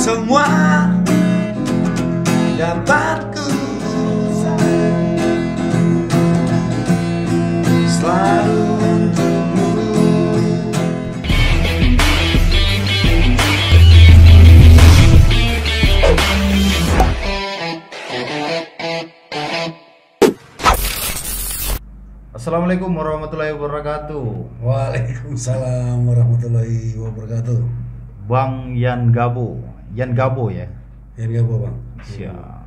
semua dapat ku selalu untukmu. Assalamualaikum warahmatullahi wabarakatuh. Waalaikumsalam warahmatullahi wabarakatuh. Bang Yan Gabo ya. Yan Gabo bang. Siap.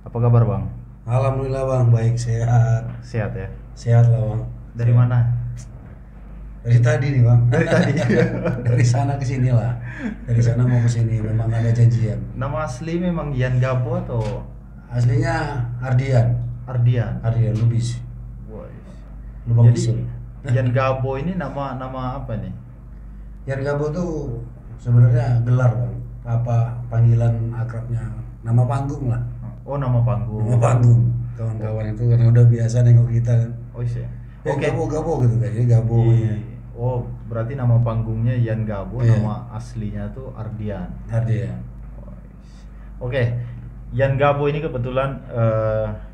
Apa kabar bang? Alhamdulillah bang, baik, sehat. Sehat ya. Sehat lah bang. Dari mana? Dari tadi nih bang. Dari tadi. Dari sana ke sini lah. Dari sana mau ke sini, memang ada janjian. Nama asli memang Yan Gabo atau Aslinya Ardian. Ardian? Ardian Lubis. Woi. Lubang Jadi bisul. Yan Gabo ini nama apa nih? Yan Gabo tuh sebenarnya gelar bang. Apa panggilan akrabnya? Nama panggung lah. Oh, nama panggung. Nama panggung. Kawan-kawan itu karena udah biasa nengok kita kan. Oh iya. Oke. Gabo gitu kan. Jadi Gabo. Oh, berarti nama panggungnya Yan Gabo, Iya. nama aslinya tuh Ardian. Ardian. Oke, Yan Gabo ini kebetulan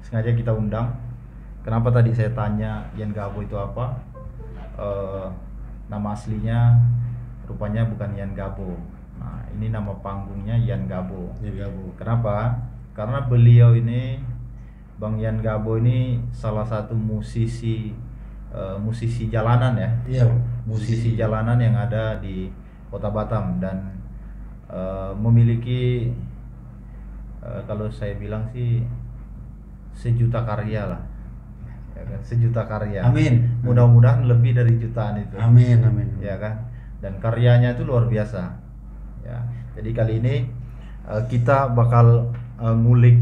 sengaja kita undang. Kenapa tadi saya tanya Yan Gabo itu apa? Nama aslinya rupanya bukan Yan Gabo. Nah, ini nama panggungnya Yan Gabo. Yan Gabo. Kenapa? Karena beliau ini, Bang Yan Gabo ini salah satu musisi jalanan ya. Iya. Musisi jalanan yang ada di Kota Batam dan memiliki kalau saya bilang sih sejuta karya lah, ya kan? Sejuta karya. Amin. Mudah-mudahan lebih dari jutaan itu. Amin, amin. Ya kan. Dan karyanya itu luar biasa. Ya. Jadi kali ini kita bakal ngulik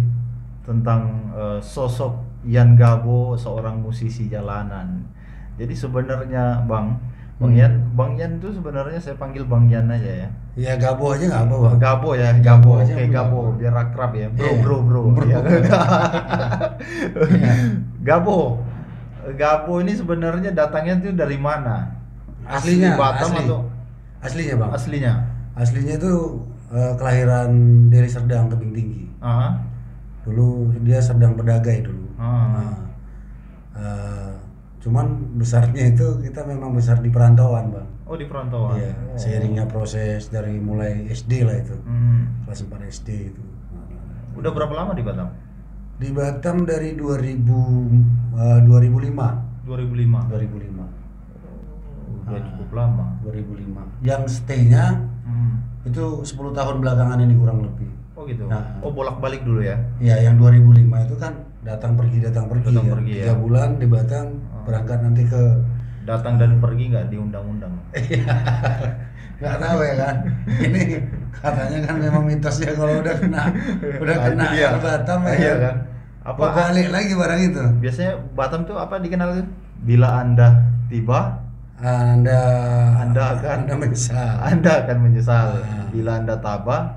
tentang sosok Yan Gabo, seorang musisi jalanan. Jadi sebenarnya Bang Yan itu sebenarnya saya panggil Bang Yan aja ya. Ya Gabo aja nggak apa bang. Gabo ya, Gabo Gabo. aja, Oke, Gabo Gabo. biar akrab ya. Iya. Bro. Bro. Ya. Gabo ini sebenarnya datangnya itu dari mana? Aslinya, Asli Batam asli. atau Aslinya bang. aslinya? Aslinya itu kelahiran Deli Serdang, Tebing Tinggi. Aha. Dulu dia Serdang Pedagai dulu. Ah. Cuman besarnya itu kita memang besar di perantauan bang. Oh, di perantauan. Iya. Oh. Seiringnya proses dari mulai SD lah itu. Kelas 4 SD itu. Udah berapa lama di Batam? Di Batam dari 2005. 2005. 2005. Udah cukup lama. 2005. Yang stay-nya itu 10 tahun belakangan ini kurang lebih. Oh gitu. Nah. Oh, bolak-balik dulu ya. Ya, yang 2005 itu kan datang pergi Datang kan. pergi, 3 ya. bulan di Batam, berangkat nanti ke Datang dan pergi nggak diundang-undang. nggak tahu ya kan. Ini katanya kan memang mitosnya kalau udah kena Iya. air Batam ya Iya kan. kan. Apa Balik lagi barang itu. biasanya Batam tuh apa dikenal tuh? Bila Anda tiba, Anda menyesal. Anda akan menyesal. Ah. Bila Anda tabah,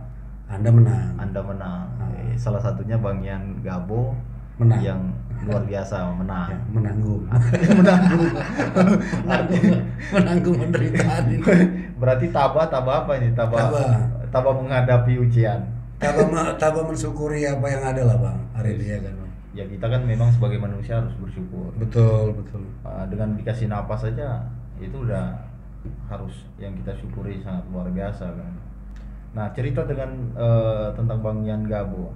Anda menang. Anda menang. Ah. Salah satunya Bang Yan Gabo Menang. yang luar biasa Ya, menang. menanggung. Artinya menanggung penderitaan ini. berarti tabah apa ini? Tabah menghadapi ujian. Tabah mensyukuri apa yang ada lah bang hari ini ya kan bang. Ya kita kan memang sebagai manusia harus bersyukur. Betul. Dengan dikasih napas saja itu udah harus yang kita syukuri, sangat luar biasa kan. Nah, cerita dengan tentang Bang Yan Gabo,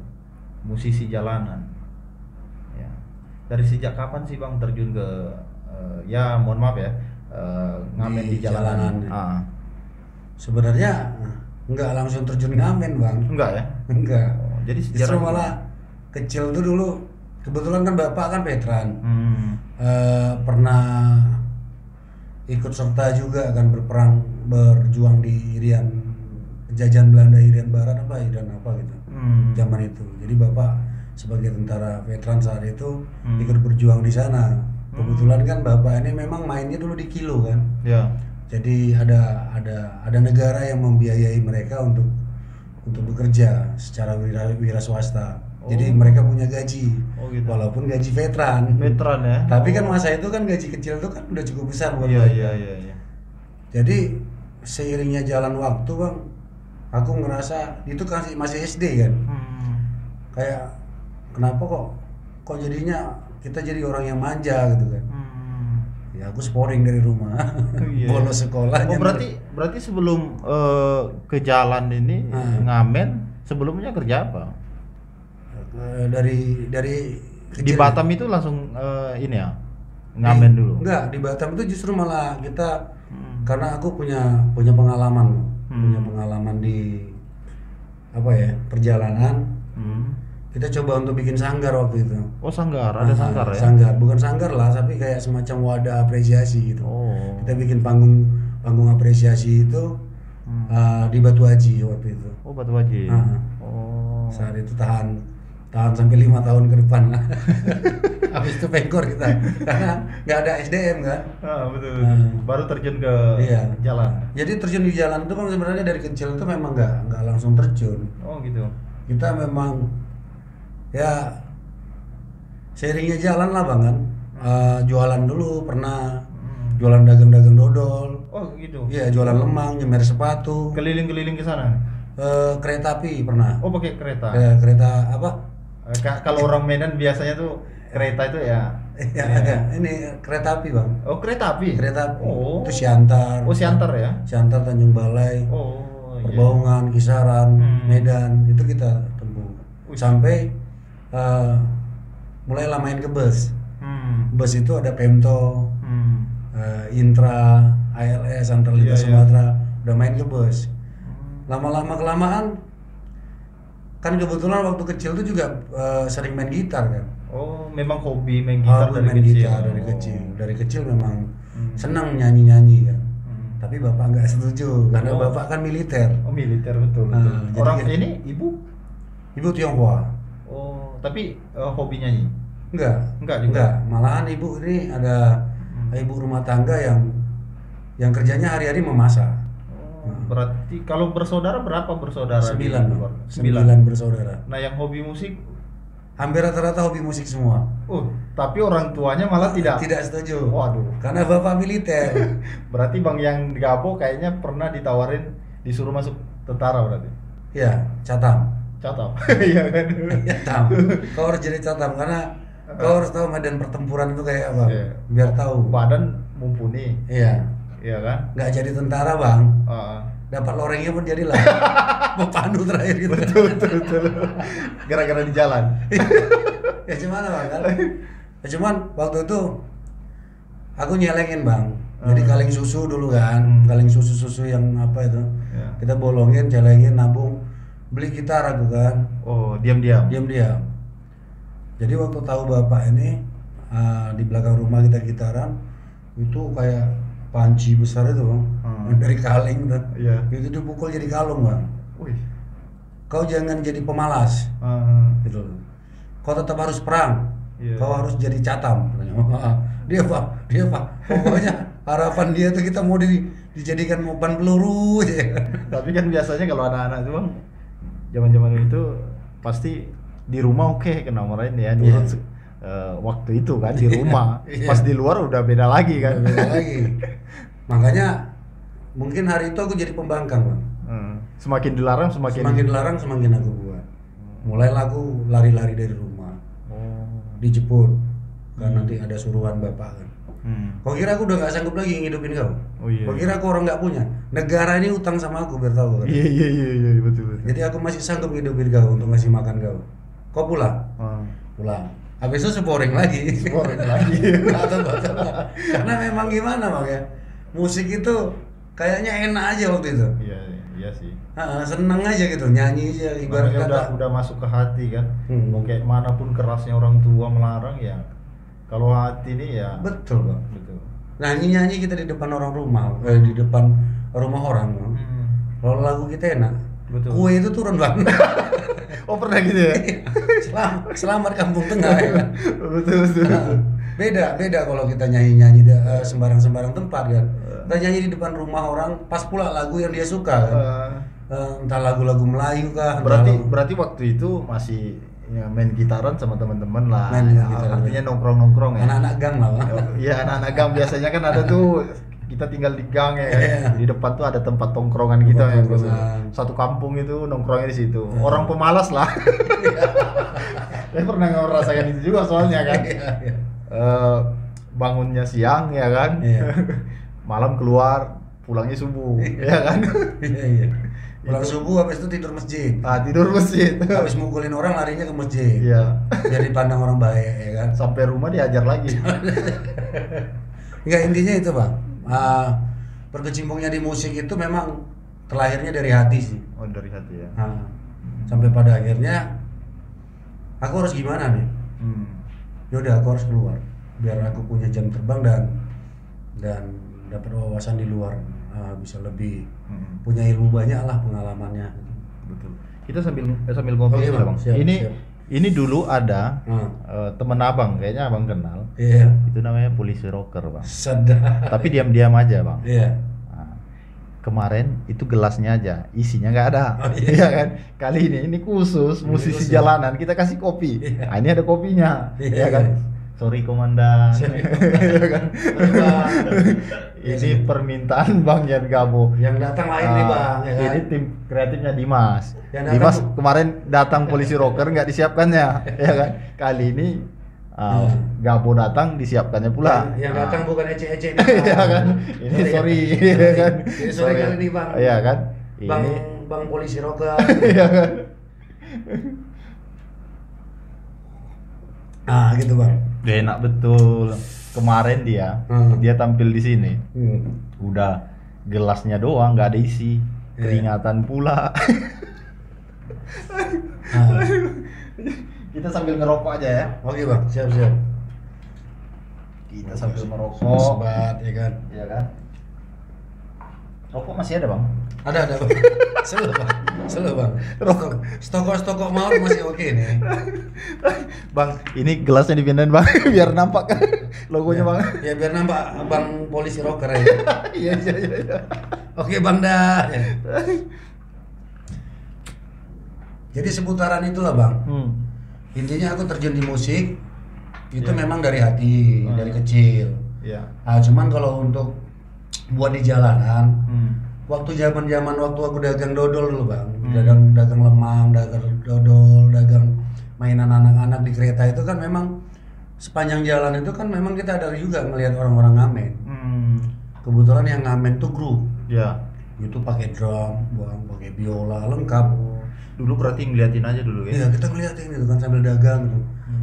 musisi jalanan. Ya. Dari sejak kapan sih Bang terjun ke ya mohon maaf ya, ngamen di jalanan? jalanan. Sebenarnya nggak langsung terjun ngamen bang. Enggak ya? Enggak. Oh, jadi Justru sejarah malah kecil tuh dulu kebetulan kan bapak kan veteran. Pernah ikut serta juga kan berjuang di Irian penjajahan Belanda, Irian Barat Irian apa gitu. Zaman itu. Jadi bapak sebagai tentara veteran saat itu ikut berjuang di sana. Kebetulan kan bapak ini memang mainnya dulu di Kilo kan. Ya. Jadi ada negara yang membiayai mereka untuk bekerja secara wira swasta. Jadi mereka punya gaji, gitu. Walaupun gaji veteran. Veteran ya. Tapi kan masa itu kan gaji kecil itu kan udah cukup besar buat Iya mereka. iya. Jadi seiringnya jalan waktu bang, aku ngerasa itu kan masih SD kan. Kayak kenapa kok jadinya kita jadi orang yang manja gitu kan. Ya aku sporing dari rumah. Bolos sekolah. Oh berarti sebelum ke jalan ini ngamen, sebelumnya kerja apa? Dari Di kecil. Batam itu langsung ini ya ngamen dulu. Enggak, di Batam itu justru malah kita karena aku punya pengalaman. Punya pengalaman di apa ya, perjalanan. Kita coba untuk bikin sanggar waktu itu. Oh sanggar, ada sanggar ya? Sanggar, bukan sanggar lah, tapi kayak semacam wadah apresiasi gitu. Oh. Kita bikin panggung apresiasi itu di Batu Haji waktu itu. Oh Batu Haji. Oh. Saat itu tahan sampai 5 tahun ke depan. Habis itu pengkor kita, karena nggak ada SDM kan. Betul. Baru terjun ke jalan. Jadi terjun di jalan itu kan sebenarnya dari kecil itu memang nggak langsung terjun. Oh gitu. Kita memang ya sharingnya jalan lah bang kan. Jualan dulu pernah, jualan dagang dodol. Oh gitu. Iya, jualan lemang, nyemer sepatu. Keliling ke sana. Kereta api pernah. Oh pakai kereta. Kereta apa? Kalau orang Medan biasanya tuh kereta itu ya. Ini kereta api bang. Oh kereta api. Kereta api. Oh. Itu Siantar. Oh Siantar ya. Siantar, Tanjung Balai. Oh. Perbaungan, Kisaran, Medan itu kita tempuh. Sampai mulailah main ke bus. Bus itu ada Pemto, Intra, ALS, Antarlita Sumatera, udah main ke bus. Lama-lama kelamaan kan kebetulan waktu kecil tuh juga sering main gitar kan. Oh, memang hobi main gitar dari kecil. Dari kecil memang senang nyanyi kan. Tapi bapak nggak setuju karena bapak kan militer. Oh, militer betul. Orang ini ibu Tionghoa. Oh, tapi hobi nyanyi? Enggak juga. Enggak, malahan ibu ini ada ibu rumah tangga yang kerjanya hari-hari memasak. Berarti kalau bersaudara berapa bersaudara? 9 bersaudara. Nah yang hobi musik? Hampir rata-rata hobi musik semua. Tapi orang tuanya malah tidak setuju. Waduh. Karena bapak militer. Berarti Bang yang Gabo kayaknya pernah ditawarin disuruh masuk tentara berarti? Iya, Catam. Iya kan? Catam. Kau harus jadi Catam karena kau harus tahu medan pertempuran itu kayak apa. Biar tahu. Badan mumpuni. Iya kan? Nggak jadi tentara bang. Dapat lorengnya pun jadilah. Pepandu terakhir gitu. Betul. Gara-gara di jalan. Ya gimana bang kan? Ya cuman waktu itu aku nyelengin bang. Jadi kaleng susu dulu kan. Kaleng susu yang apa itu? Kita bolongin, celengin, nabung, beli gitar aku kan. Oh diam-diam. Jadi waktu tahu bapak ini di belakang rumah kita gitaran, itu kayak panci besar itu bang, dari kaleng tuh. Itu dipukul jadi kalung bang. Kau jangan jadi pemalas, gitu. Kau tetap harus perang. Kau harus jadi Catam. Dia pak. Pokoknya harapan dia tuh kita mau dijadikan umpan peluru aja. Tapi kan biasanya kalau anak-anak itu bang, zaman-zaman itu pasti di rumah kena marahin ya, nurut waktu itu kan di rumah. Pas di luar udah beda lagi kan. Makanya mungkin hari itu aku jadi pembangkang bang. Semakin dilarang semakin aku buat. Mulailah aku lari-lari dari rumah. Dijemput kan nanti ada suruhan bapak kan. Kau kira aku udah nggak sanggup lagi ngidupin kau? Kau kira aku orang nggak punya? Negara ini utang sama aku biar tahu kan. Iya betul. Jadi aku masih sanggup ngidupin kau untuk ngasih makan kau. Kau pulang. Habis itu sporing lagi. Atau karena memang gimana bang ya, musik itu kayaknya enak aja waktu itu. Iya sih. Seneng aja gitu, nyanyi aja ibarat kata. Udah masuk ke hati kan. Mau kayak manapun kerasnya orang tua melarang ya, kalau hati ini ya. Betul bang. Betul. Nyanyi kita di depan di depan rumah orang bang. Kalau lagu kita enak. Betul. Kue itu turun bang. Oh pernah gitu ya? Selamat Kampung Tengah ya kan? Betul. Beda kalau kita nyanyi sembarang tempat kan. Kita nyanyi di depan rumah orang, pas pula lagu yang dia suka kan. Entah lagu-lagu Melayu kah. Berarti waktu itu masih ya, main gitaran sama teman-teman lah. Gitaran, artinya nongkrong ya. Anak-anak gang lah. Iya anak-anak gang biasanya kan ada tuh kita tinggal di gang ya kan. Iya. Di depan tuh ada tempat tongkrongan kita ya. Tongkrongan. Satu kampung itu nongkrongnya di situ. Orang pemalas lah. Saya pernah ngerasakan itu juga soalnya kan. Iya, iya. Bangunnya siang ya kan. Iya. Malam keluar, pulangnya subuh ya kan. Iya, iya. Pulang subuh habis itu tidur masjid. Tidur masjid. Habis mukulin orang larinya ke masjid. Iya. Biar dipandang orang baik ya kan. Sampai rumah diajar lagi. Enggak, intinya itu Bang. Berkecimpungnya di musik itu memang terlahirnya dari hati sih. Oh, dari hati ya. Sampai pada akhirnya aku harus gimana nih? Yaudah aku harus keluar biar aku punya jam terbang dan dapat wawasan di luar, bisa lebih punya ilmu banyak lah, pengalamannya. Betul. Kita sambil ngobrol Oke, dulu, Bang. Bang. Siap, ini siap. ini dulu ada temen abang, kayaknya abang kenal. Iya. Itu namanya polisi rocker, Bang. Sedap. Tapi diam-diam aja, Bang. Iya. Nah, kemarin itu gelasnya aja, isinya nggak ada. Oh, iya. Iya kan? Kali ini khusus Ini musisi khusus. jalanan, kita kasih kopi. Iya. Nah, ini ada kopinya. Iya, Iya kan? iya. Sorry komandan. Sorry, Iya kan? Bang. Ini permintaan Bang Yan Gabo. Yang datang lain nih Bang, ya kan? Ini tim kreatifnya Dimas. Yang datang Dimas bu- kemarin datang polisi rocker nggak disiapkannya, ya kan? Kali ini Iya. Gabo datang disiapkannya pula. Yang datang bukan ece-ece nih, Iya Bang. kan? Ini sorry, ya kan? Jadi sorry kali ini Bang. Iya kan? Bang Ini Bang polisi rocker. iya kan? Gitu Bang. Dia enak betul. Kemarin dia tampil di sini. Udah gelasnya doang, nggak ada isi. Iya. Keringatan pula. Nah. Kita sambil ngerokok aja ya. Oke Bang, siap-siap. Kita sambil merokok. Sebat ya kan. Iya kan? Rokok masih ada, Bang? Ada Bang. Selalu Bang. Stokok mau masih oke nih. Bang, ini gelasnya dipindahin, Bang, biar nampak kan logonya, Bang. Ya biar nampak Bang polisi rocker ya. Iya. Oke Bang dah. Jadi seputaran itulah Bang. Intinya aku terjun di musik itu memang dari hati, dari kecil. Iya. Cuman kalau untuk buat di jalanan, waktu zaman waktu aku dagang dodol dulu Bang, dagang lemang, dagang dodol, dagang mainan anak-anak di kereta itu kan memang sepanjang jalan itu kan memang kita ada juga ngelihat orang-orang ngamen. Kebetulan yang ngamen tuh grup. Iya. Itu pakai drum, pakai biola lengkap. Dulu berarti ngeliatin aja dulu ya. Iya, kita ngeliatin gitu kan sambil dagang gitu.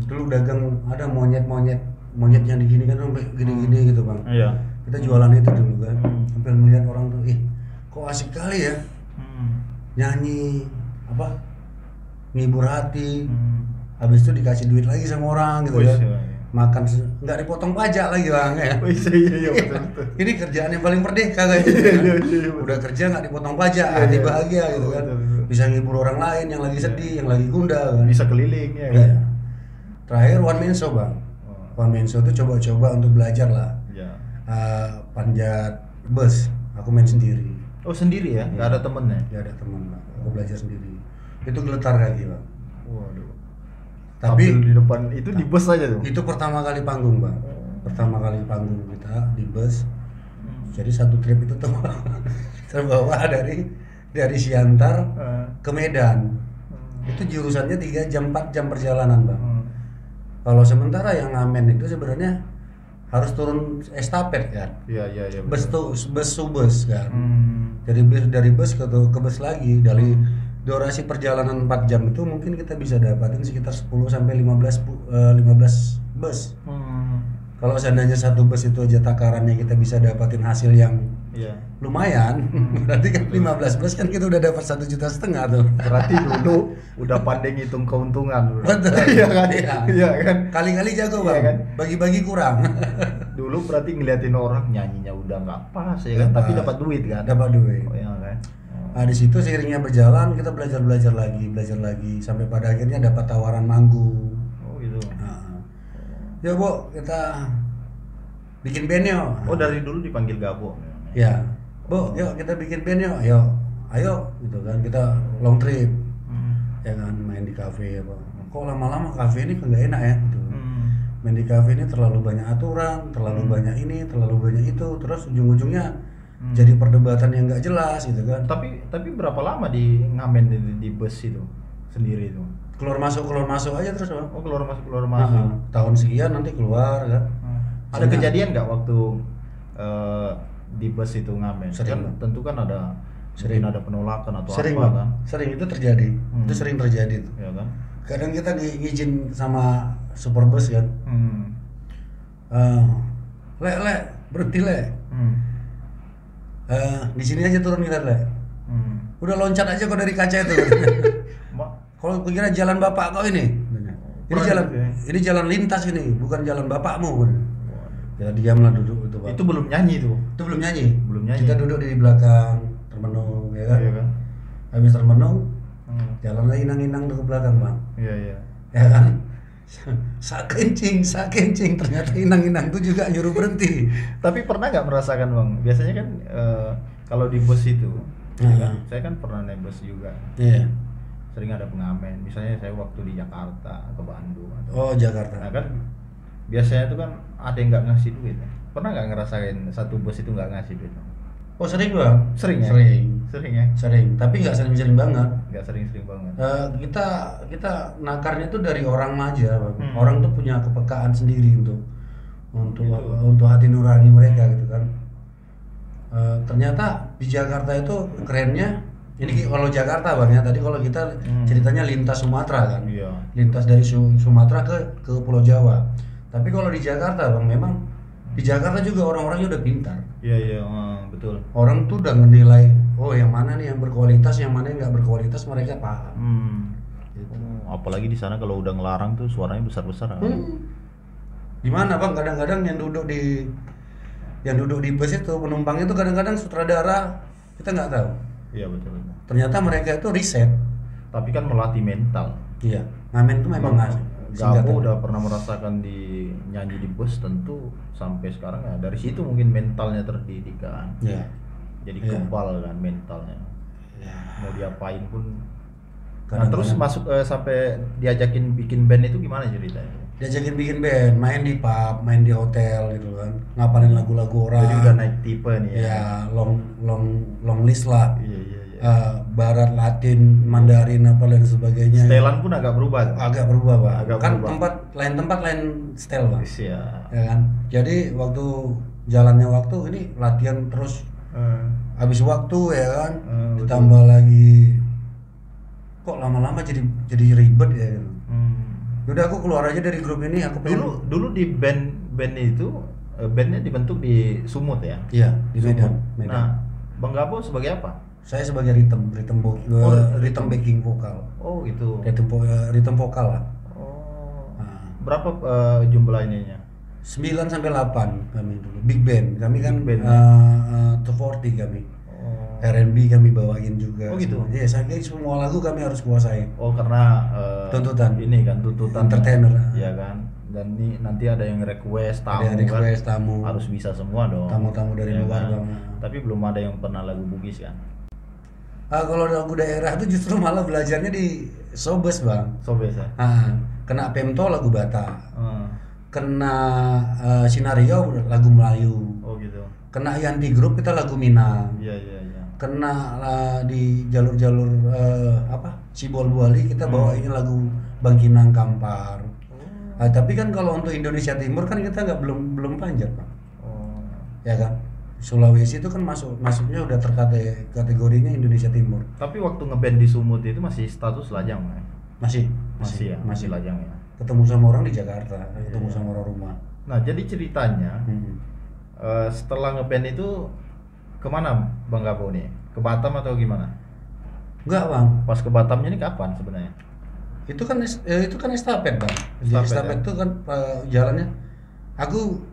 Dulu dagang ada monyet yang digini kan sampai gini-gini gitu Bang. Iya. Kita jualan itu dulu kan. Sambil melihat orang tuh, kok asik kali ya. Nyanyi apa? Ngibur hati. Habis itu dikasih duit lagi sama orang gitu kan. Makan nggak dipotong pajak lagi Bang ya. Iya betul. Ini kerjaan yang paling merdeka guys. Udah kerja nggak dipotong pajak, hati bahagia gitu kan. Bisa ngibur orang lain yang lagi sedih, yang lagi gundah kan. Bisa keliling ya kan. Iya. Terakhir one man show Bang. One man show itu coba-coba untuk belajar lah. Iya. Panjat bus, aku main sendiri. Oh, sendiri ya? Nggak ada temennya? Ya ada teman Bang, aku belajar sendiri. Itu geletar kaki Bang. Waduh. Tapi Tampil di depan itu di bus aja tuh. itu pertama kali panggung Bang. Pertama kali panggung kita di bus. Jadi satu trip itu terbawa dari Siantar ke Medan. Itu jurusannya 3 jam 4 jam perjalanan Bang. Kalau sementara yang ngamen itu sebenarnya harus turun estafet kan. Iya. Bus subus kan. Dari bus ke bus lagi. Dari durasi perjalanan 4 jam itu mungkin kita bisa dapatin sekitar 10 sampai 15 bus. Kalau seandainya satu bus itu aja takarannya kita bisa dapatin hasil yang lumayan, berarti kan 15 bus kan kita udah dapat 1,5 juta tuh. Berarti dulu udah pandai ngitung keuntungan. Betul. Iya kan? Iya. Kan? Kali-kali jago Bang. Iya kan? Bagi-bagi kurang. Dulu berarti ngeliatin orang nyanyinya udah nggak pas ya kan, Nggak tapi pas. dapat duit kan. Dapat duit. Oh iya kan. Nah, di situ seiringnya berjalan kita belajar lagi sampai pada akhirnya dapat tawaran manggung. Oh gitu. Nah, ya Bu, kita bikin band yuk. Oh, dari dulu dipanggil Gabo. Ya, Bu, yuk kita bikin band yuk. Ayo gitu kan, kita long trip. Ya kan, main di kafe apa. Kok lama-lama kafe ini nggak enak ya gitu. main di kafe ini terlalu banyak aturan, terlalu banyak ini, terlalu banyak itu, terus ujung-ujungnya jadi perdebatan yang nggak jelas gitu kan. Tapi berapa lama di ngamen di bus itu sendiri itu? Keluar masuk aja terus bang. Oh, keluar masuk. Tahun sekian nanti keluar kan. Ada kejadian nggak waktu di bus itu ngamen? Sering, Kan tentu kan ada Sering. mungkin ada penolakan atau Sering apa bang, kan? sering itu terjadi. Itu sering terjadi tuh. Ya kan? Kadang kita ngizin sama Superbus kan. Le, berhenti le. Di sini aja turun kita le. Udah loncat aja kok dari kaca itu. Kalau kira jalan bapak kau ini. Ini jalan lintas ini, bukan jalan bapakmu. Ya diamlah duduk itu, Pak. Itu belum nyanyi tuh. Itu belum nyanyi. Kita duduk di belakang termenung ya kan. Iya kan? Habis termenung, jalan lagi inang-inang tuh ke belakang, Bang. Iya. Ya kan? Sak kencing ternyata inang-inang itu juga nyuruh berhenti. Tapi pernah nggak merasakan bang? Biasanya kan kalau di bus itu, ya kan? Saya kan pernah naik bus juga. Iya. Sering ada pengamen. Misalnya saya waktu di Jakarta ke Bandung. Oh Jakarta. Nah kan biasanya itu kan ada yang nggak ngasih duit. Pernah nggak ngerasain satu bus itu nggak ngasih duit? Oh sering bang. Sering ya. Sering ya. Sering. Tapi nggak sering banget. Nggak sering banget. Kita nakarnya tuh dari orang aja, bang. Orang tuh punya kepekaan sendiri untuk hati nurani mereka gitu kan. Ternyata di Jakarta itu kerennya. Ini kalau Jakarta bang ya. Tadi kalau kita ceritanya lintas Sumatera kan. Iya. Lintas dari Sumatera ke Pulau Jawa. Tapi kalau di Jakarta bang, memang di Jakarta juga orang-orangnya udah pintar. Iya, betul. Orang tuh udah menilai, oh yang mana nih yang berkualitas, yang mana yang nggak berkualitas, mereka paham. Gitu. Apalagi di sana kalau udah ngelarang tuh suaranya besar-besar. Gimana bang? Kadang-kadang yang duduk di bus itu penumpang itu kadang-kadang sutradara, kita nggak tahu. Iya betul. Ternyata mereka itu riset. Tapi kan melatih mental. Iya, ngamen itu memang ngasih. Gabo udah pernah merasakan di nyanyi di bus, tentu sampai sekarang ya dari situ mungkin mentalnya terdidik kan. Iya. Jadi kebal kan mentalnya. Ya. Mau diapain pun. Nah, terus masuk sampai diajakin bikin band itu gimana ceritanya? Diajakin bikin band, main di pub, main di hotel gitu kan, ngapalin lagu-lagu orang. Jadi udah naik tipe nih ya. Ya, long list lah. Iya. Barat, Latin, Mandarin apa dan sebagainya. Setelan pun agak berubah. Agak berubah, Pak. Agak Kan berubah. tempat lain style, Pak. Iya. Ya kan? Jadi waktu jalannya waktu ini latihan terus. Habis waktu ya kan, ditambah lagi kok lama-lama jadi ribet ya gitu. Yaudah aku keluar aja dari grup ini, aku pengen Dulu di band itu bandnya dibentuk di Sumut ya? Iya, di Medan. Nah, Bang Gabo sebagai apa? Saya sebagai rhythm backing vokal. Oh, itu. Rhythm vokal lah. Oh. Nah, Berapa jumlah ininya? 9 sampai 8 kami dulu. Big band. Kami kan Big band. 240 kami. Oh. R&B kami bawain juga. Oh, gitu? Iya, semua lagu kami harus kuasai. Oh, karena Tuntutan. Ini kan tuntutan Entertainer. Iya kan. Dan nanti ada yang request tamu Ada request kan. tamu. Harus bisa semua dong. Tamu-tamu dari Iya luar kan? bang. Tapi belum ada yang pernah lagu Bugis kan. Kalau lagu daerah itu justru malah belajarnya di Sobes bang. Sobes ya. Kena Pemto lagu Batak. Kena Sinario lagu Melayu. Oh gitu. Kena Yanti Group kita lagu Minang. Iya. Kena di jalur-jalur Cibol Buali kita bawainnya lagu Bangkinang Kampar. Tapi kan kalau untuk Indonesia Timur kan kita belum panjat Pak. Ya kan? Sulawesi itu kan masuknya udah kategorinya Indonesia Timur. Tapi waktu ngeband di Sumut itu masih status lajang kan? Masih lajang ya. Ketemu sama orang di Jakarta, ketemu sama orang rumah. Nah jadi ceritanya setelah ngeband itu kemana Bang Gabo nih? Ke Batam atau gimana? Enggak bang. Pas ke Batamnya ini kapan sebenarnya? Itu kan estafet bang. Estafet itu kan jalannya. Aku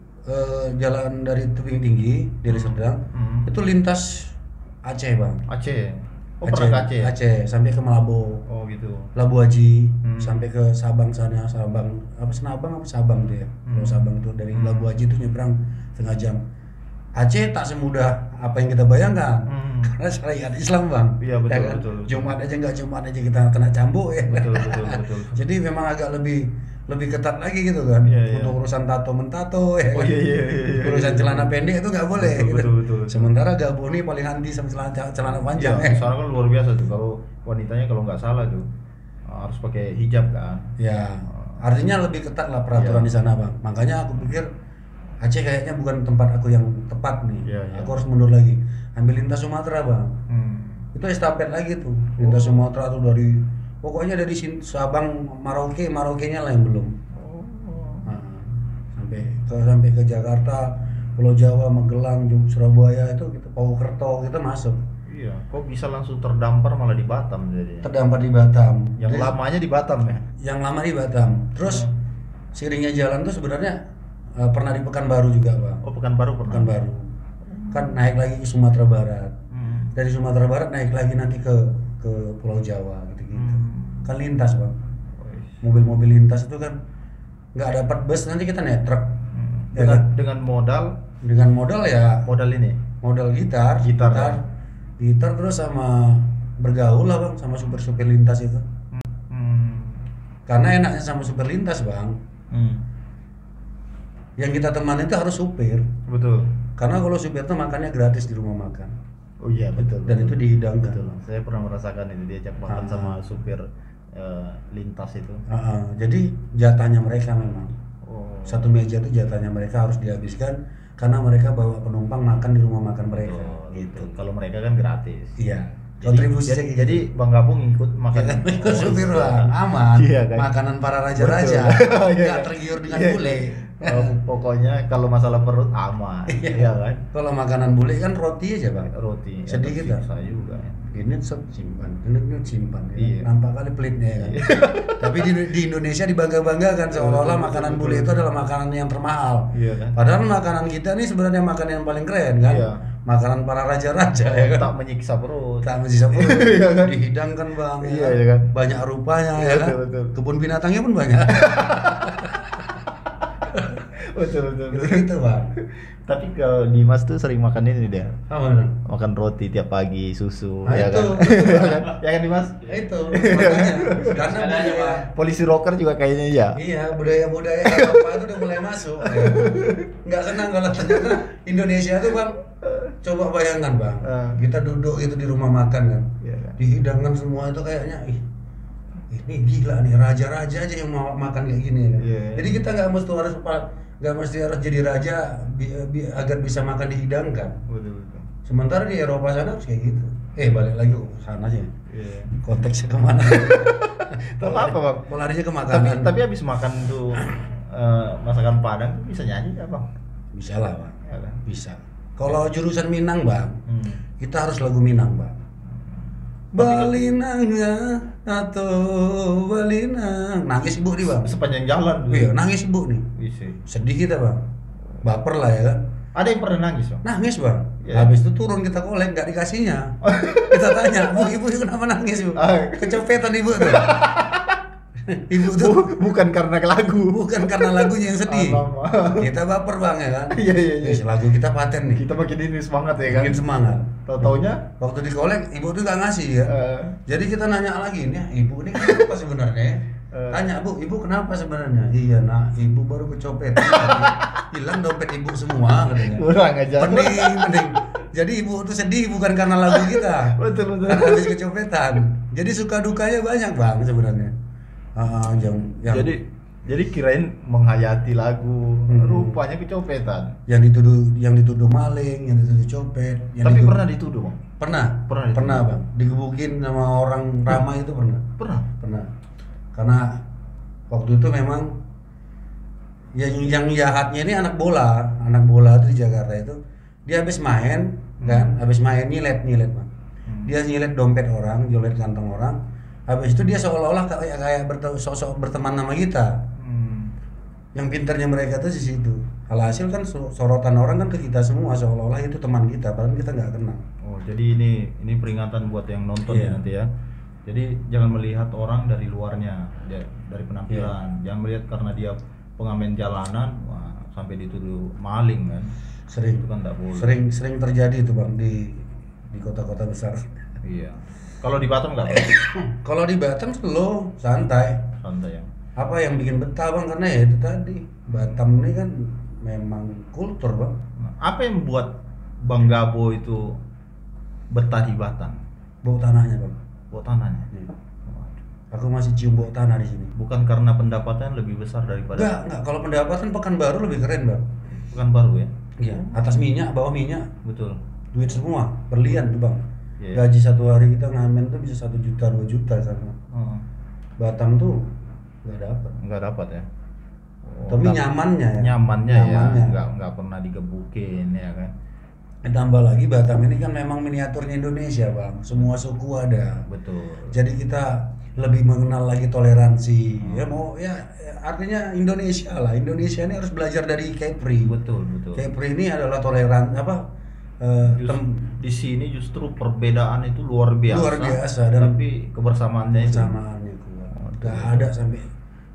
jalan dari Tebing Tinggi dari Serdang itu lintas Aceh bang. Aceh. Oh pernah ke Aceh? Aceh sampai ke Malabo. Oh gitu. Labu Haji sampai ke Sabang sana, Sabang Sabang tuh ya. Kalau Sabang tuh dari Labu Haji tuh nyebrang setengah jam. Aceh tak semudah apa yang kita bayangkan. Karena syariat Islam bang. Iya betul, ya kan? betul. Jumat aja kita kena cambuk ya. Betul. Jadi memang agak lebih lebih ketat lagi gitu kan. Untuk urusan tato mentato ya. Urusan celana pendek itu nggak boleh. Betul. Sementara Gabo nih paling anti sama celana panjang. Sekarang kan luar biasa tuh, kalau wanitanya kalau nggak salah tuh harus pakai hijab kan. Ya, artinya lebih ketat lah peraturan di sana bang. Makanya aku pikir Aceh kayaknya bukan tempat aku yang tepat nih. Aku harus mundur lagi. Ambil lintas Sumatera bang. Itu estafet lagi tuh. Lintas Sumatera tuh dari pokoknya dari Sabang Merauke-nya lah yang belum. Sampai ke Jakarta, Pulau Jawa, Magelang, Surabaya itu kita Purwokerto kita masuk. Iya, kok bisa langsung terdampar malah di Batam jadi. Terdampar di Batam. Yang lamanya di Batam ya. Yang lama di Batam. Terus seiringnya jalan tuh sebenarnya pernah di Pekanbaru juga, Bang. Oh, Pekanbaru pernah. Pekanbaru. Kan naik lagi ke Sumatera Barat. Dari Sumatera Barat naik lagi nanti ke Pulau Jawa gitu-gitu. Kan lintas, Bang. Mobil-mobil lintas itu kan nggak dapat bus, nanti kita naik truk. Dengan modal ya modal ini. Modal gitar terus sama bergaul lah bang sama supir lintas itu. Karena enaknya sama supir lintas bang, yang kita temani itu harus supir. Betul. Karena kalau supir itu makannya gratis di rumah makan. Oh iya betul. Dan itu dihidangkan. Betul. Saya pernah merasakan itu, diajak makan sama supir lintas itu. Jadi jatahnya mereka memang. Satu meja itu jatahnya mereka harus dihabiskan karena mereka bawa penumpang makan di rumah makan mereka. Gitu. Kalau mereka kan gratis. Iya. Kontribusi jadi Bang Gabung ikut makan ikut supir bang, aman. Iya, kan? Makanan para raja-raja, nggak tergiur dengan bule. Pokoknya kalau masalah perut aman. Iya kan? Kalau makanan bule kan roti aja bang. Roti. Sedikit lah. Saya juga. Ini simpan, ini simpan. Iya. Nampak kali pelitnya ya kan. Tapi di Indonesia dibangga-banggakan seolah-olah makanan bule itu adalah makanan yang termahal. Iya kan? Padahal makanan kita nih sebenarnya makanan yang paling keren kan. Iya. Makanan para raja-raja ya kan. Tak menyiksa perut. Iya kan? Dihidangkan bang. Iya kan? Banyak rupanya ya kan. Betul. Kebun binatangnya pun banyak. betul. Gitu bang. Tapi kalau Dimas tuh sering makan ini dia. Apa? Makan roti tiap pagi, susu. Nah, ya itu. Kan? Ya kan Dimas? Itu. Makanya. Karena budaya polisi rocker juga kayaknya ya. Iya, budaya Eropa itu udah mulai masuk. Ya. Nggak senang kalau ternyata Indonesia tuh bang. Coba bayangkan bang, kita duduk itu di rumah makan kan, dihidangkan semua itu kayaknya, ini gila nih raja-raja aja yang mau makan kayak gini kan. Jadi kita nggak mesti harus jadi raja agar bisa makan dihidangkan. Betul. Sementara di Eropa sana harus kayak gitu. Balik lagi ke sana aja. Konteksnya kemana? Tapi apa bang? Larinya ke makanan. Tapi habis makan tuh masakan Padang tuh bisa nyanyi nggak bang? Bisa lah bang. Ya, kan? Bisa. Kalau jurusan Minang bang, kita harus lagu Minang bang. Balinangnya atau balinang, nangis ibu nih bang. Sepanjang jalan tuh. Iya, nangis ibu nih. Sedih kita bang, baper lah ya kan. Ada yang pernah nangis bang? Nangis bang. Habis itu turun kita kolek, nggak dikasihnya. Kita tanya, ibu kenapa nangis bu? Kecopetan ibu tuh. Ibu tuh bukan karena lagunya yang sedih. Kita baper bang ya kan. Iya. Lagu kita paten nih. Kita makin ini semangat ya kan. Makin semangat. Taunya waktu di kolek ibu tuh nggak ngasih ya. Jadi kita nanya lagi nih, ibu ini kenapa sebenarnya? Tanya bu, ibu kenapa sebenarnya? Iya nak, ibu baru kecopetan. Hilang dompet ibu semua katanya. Kurang aja. Mending. Jadi ibu tuh sedih bukan karena lagu kita. Betul. Karena habis kecopetan. Jadi suka dukanya banyak bang sebenarnya. Jadi kirain menghayati lagu, rupanya kecopetan. Yang dituduh maling, yang dituduh copet. Tapi pernah dituduh bang? Pernah bang. Digebukin sama orang ramah itu pernah. Pernah. Karena waktu itu memang yang jahatnya ini anak bola itu di Jakarta itu. Dia habis main kan, habis main nyilet bang. Dia nyilet dompet orang, nyilet kantong orang. Habis itu dia seolah-olah kayak sosok berteman sama kita. Yang pintarnya mereka tuh di situ. Alhasil kan sorotan orang kan ke kita semua seolah-olah itu teman kita, padahal kita nggak kenal. Oh, jadi ini peringatan buat yang nonton ya nanti ya. Jadi jangan melihat orang dari luarnya, dari penampilan. Jangan melihat karena dia pengamen jalanan, sampai dituduh maling kan. Sering. Itu kan nggak boleh. Sering terjadi itu bang di kota-kota besar. Iya. Kalau di Batam nggak? Kalau di Batam slow, santai ya. Apa yang bikin betah bang? Karena ya itu tadi, Batam ini kan memang kultur bang. Nah, apa yang membuat Bang Gabo itu betah di Batam? Bau tanahnya bang. Bau tanahnya. Iya. Aku masih cium bau tanah di sini. Bukan karena pendapatan lebih besar daripada Enggak. Kalau pendapatan Pekanbaru lebih keren bang. Pekanbaru ya? Iya. Atas minyak, bawah minyak, Betul. duit semua, berlian tuh bang. Iya. Gaji satu hari kita ngamen tuh bisa 1 juta, 2 juta sana. Batam tuh Nggak dapat ya. Tapi nyamannya ya. Nyamannya ya, nggak pernah digebukin ya kan. Tambah lagi Batam ini kan memang miniaturnya Indonesia bang, semua suku ada. Betul. Jadi kita lebih mengenal lagi toleransi. Ya mau ya artinya Indonesia lah. Indonesia ini harus belajar dari Kepri. Betul. Kepri ini adalah toleran Di sini justru perbedaan itu luar biasa. Luar biasa dan tapi kebersamaannya itu. Gak ada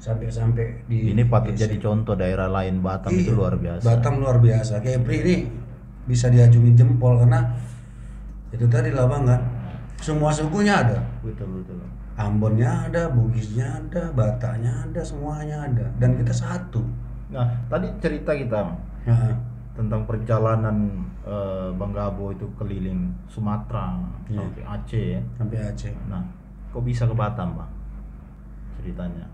sampai di. Ini patut jadi contoh daerah lain. Batam Iya, itu luar biasa. Batam luar biasa. Kepri ini bisa diacungi jempol karena itu tadi lah bang kan. Semua sukunya ada. Betul. Ambonnya ada, Bugisnya ada, Bataknya ada, semuanya ada. Dan kita satu. Nah, tadi cerita kita Nah, tentang perjalanan Bang Gabo itu keliling Sumatera Iya. sampai Aceh ya. sampai Aceh. Nah, kok bisa ke Batam, Bang? Ceritanya.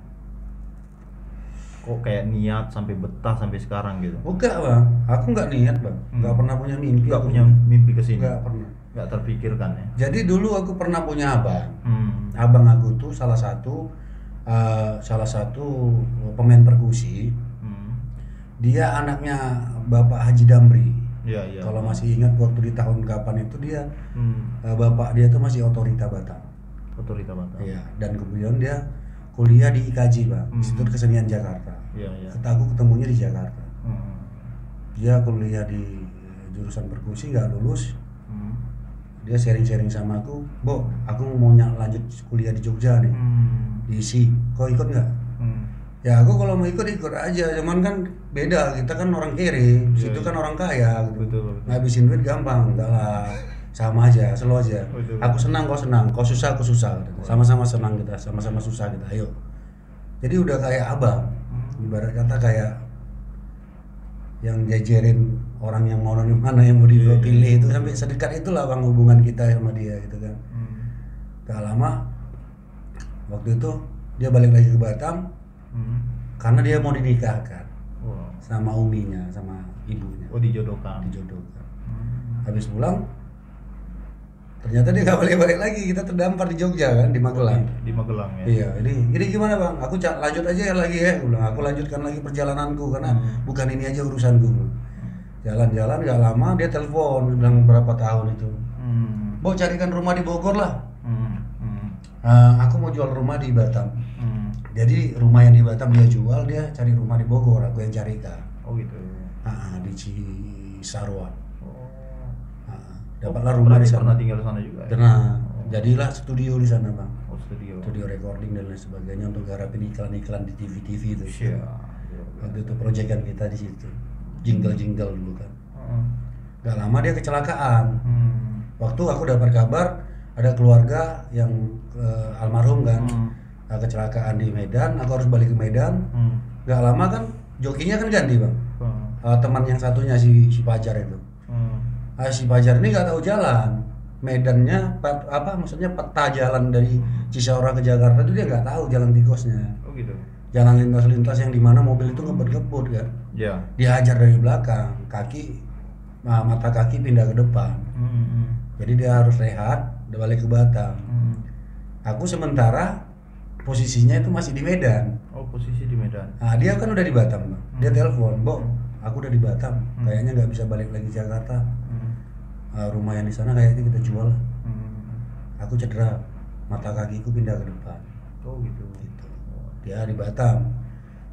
Kok kayak niat sampai betah sampai sekarang gitu? Enggak bang, aku nggak niat bang, nggak pernah punya mimpi. Nggak punya mimpi ke sini? Nggak pernah. Nggak terpikirkan ya? Jadi dulu aku pernah punya abang. Abang aku tuh salah satu pemain perkusi. Dia anaknya Bapak Haji Damri. Iya. Kalau masih ingat waktu di tahun kapan itu dia, bapak dia tuh masih otorita Batam. Otorita Batam. Iya. Dan kemudian dia kuliah di IKJ bang, Institut Kesenian Jakarta. Iya. Aku ketemunya di Jakarta. Dia kuliah di jurusan perkusi, nggak lulus. Dia sharing-sharing sama aku, Bo, aku mau lanjut kuliah di Jogja nih, di ISI, kau ikut nggak? Ya aku kalau mau ikut aja, cuman kan beda, kita kan orang kiri, situ kan orang kaya, gitu. Betul. Ngabisin duit gampang, enggak lah, sama aja, slow aja. Betul. Aku senang, kau senang, kau susah, aku susah, gitu. Sama-sama senang kita, sama-sama susah kita, ayo. Jadi udah kayak abang, ibarat kata kayak yang jajarin orang yang mau mana yang mau dipilih itu sampai sedekat itulah bang hubungan kita sama dia gitu kan. Gak lama waktu itu dia balik lagi ke Batam karena dia mau dinikahkan sama uminya, sama ibunya. Dijodohkan. Habis pulang ternyata dia gak balik lagi, kita terdampar di Jogja kan, di Magelang. Di Magelang ya. Iya, ini gimana bang? Aku lanjut aja ya lagi ya, aku lanjutkan lagi perjalananku karena bukan ini aja urusanku. Jalan-jalan gak lama dia telepon, bilang berapa tahun itu. Bo carikan rumah di Bogor lah. Aku mau jual rumah di Batam. Jadi rumah yang di Batam dia jual, dia cari rumah di Bogor, aku yang carikan. Oh gitu. Di Cisarua. Dapatlah rumah di sana. Pernah tinggal di sana juga. Pernah. Jadilah studio di sana bang. Studio Recording dan lain sebagainya untuk garapin iklan-iklan di TV itu. Iya. Waktu itu proyekan kita di situ. Jingle dulu kan. Gak lama dia kecelakaan. Waktu aku dapat kabar ada keluarga yang almarhum kan, kecelakaan di Medan. Aku harus balik ke Medan. Gak lama kan jokinya kan ganti bang. Teman yang satunya si Pajar itu. Si Pajar ini nggak tahu jalan, medannya maksudnya peta jalan dari Cisaura ke Jakarta itu dia nggak tahu jalan tikusnya. Oh gitu. Jalan lintas-lintas yang dimana mobil itu ngebut-ngebut kan. Iya. Dihajar dari belakang, mata kaki pindah ke depan. Jadi dia harus rehat, udah balik ke Batam. Aku sementara posisinya itu masih di Medan. Oh, posisi di Medan. Nah, dia kan udah di Batam, Bang. Dia telepon, Bo, aku udah di Batam, kayaknya nggak bisa balik lagi Jakarta. Rumah yang di sana kayaknya kita jual. Aku cedera, mata kakiku pindah ke depan. Oh gitu. Dia di Batam.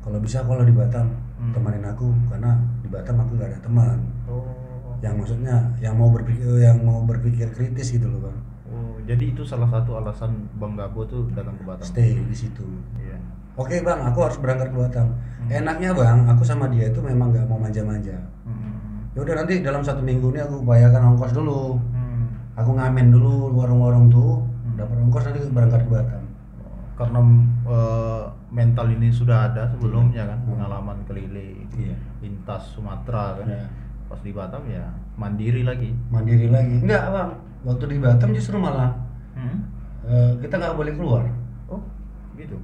Kalau bisa kalau di Batam temanin aku, karena di Batam aku nggak ada teman. Yang maksudnya yang mau berpikir kritis gitu loh bang. Oh, jadi itu salah satu alasan Bang Gabo tuh datang ke Batam. Stay di situ. Iya. Oke bang, aku harus berangkat ke Batam. Enaknya bang, aku sama dia itu memang nggak mau manja-manja. Ya udah nanti dalam 1 minggu ini aku bayarkan ongkos dulu. Aku ngamen dulu warung-warung tuh, dapat ongkos nanti berangkat ke Batam. karena mental ini sudah ada sebelumnya kan, pengalaman keliling lintas Sumatera kan. Pas di Batam ya mandiri lagi. Enggak bang, waktu di Batam justru malah kita nggak boleh keluar. Oh gitu.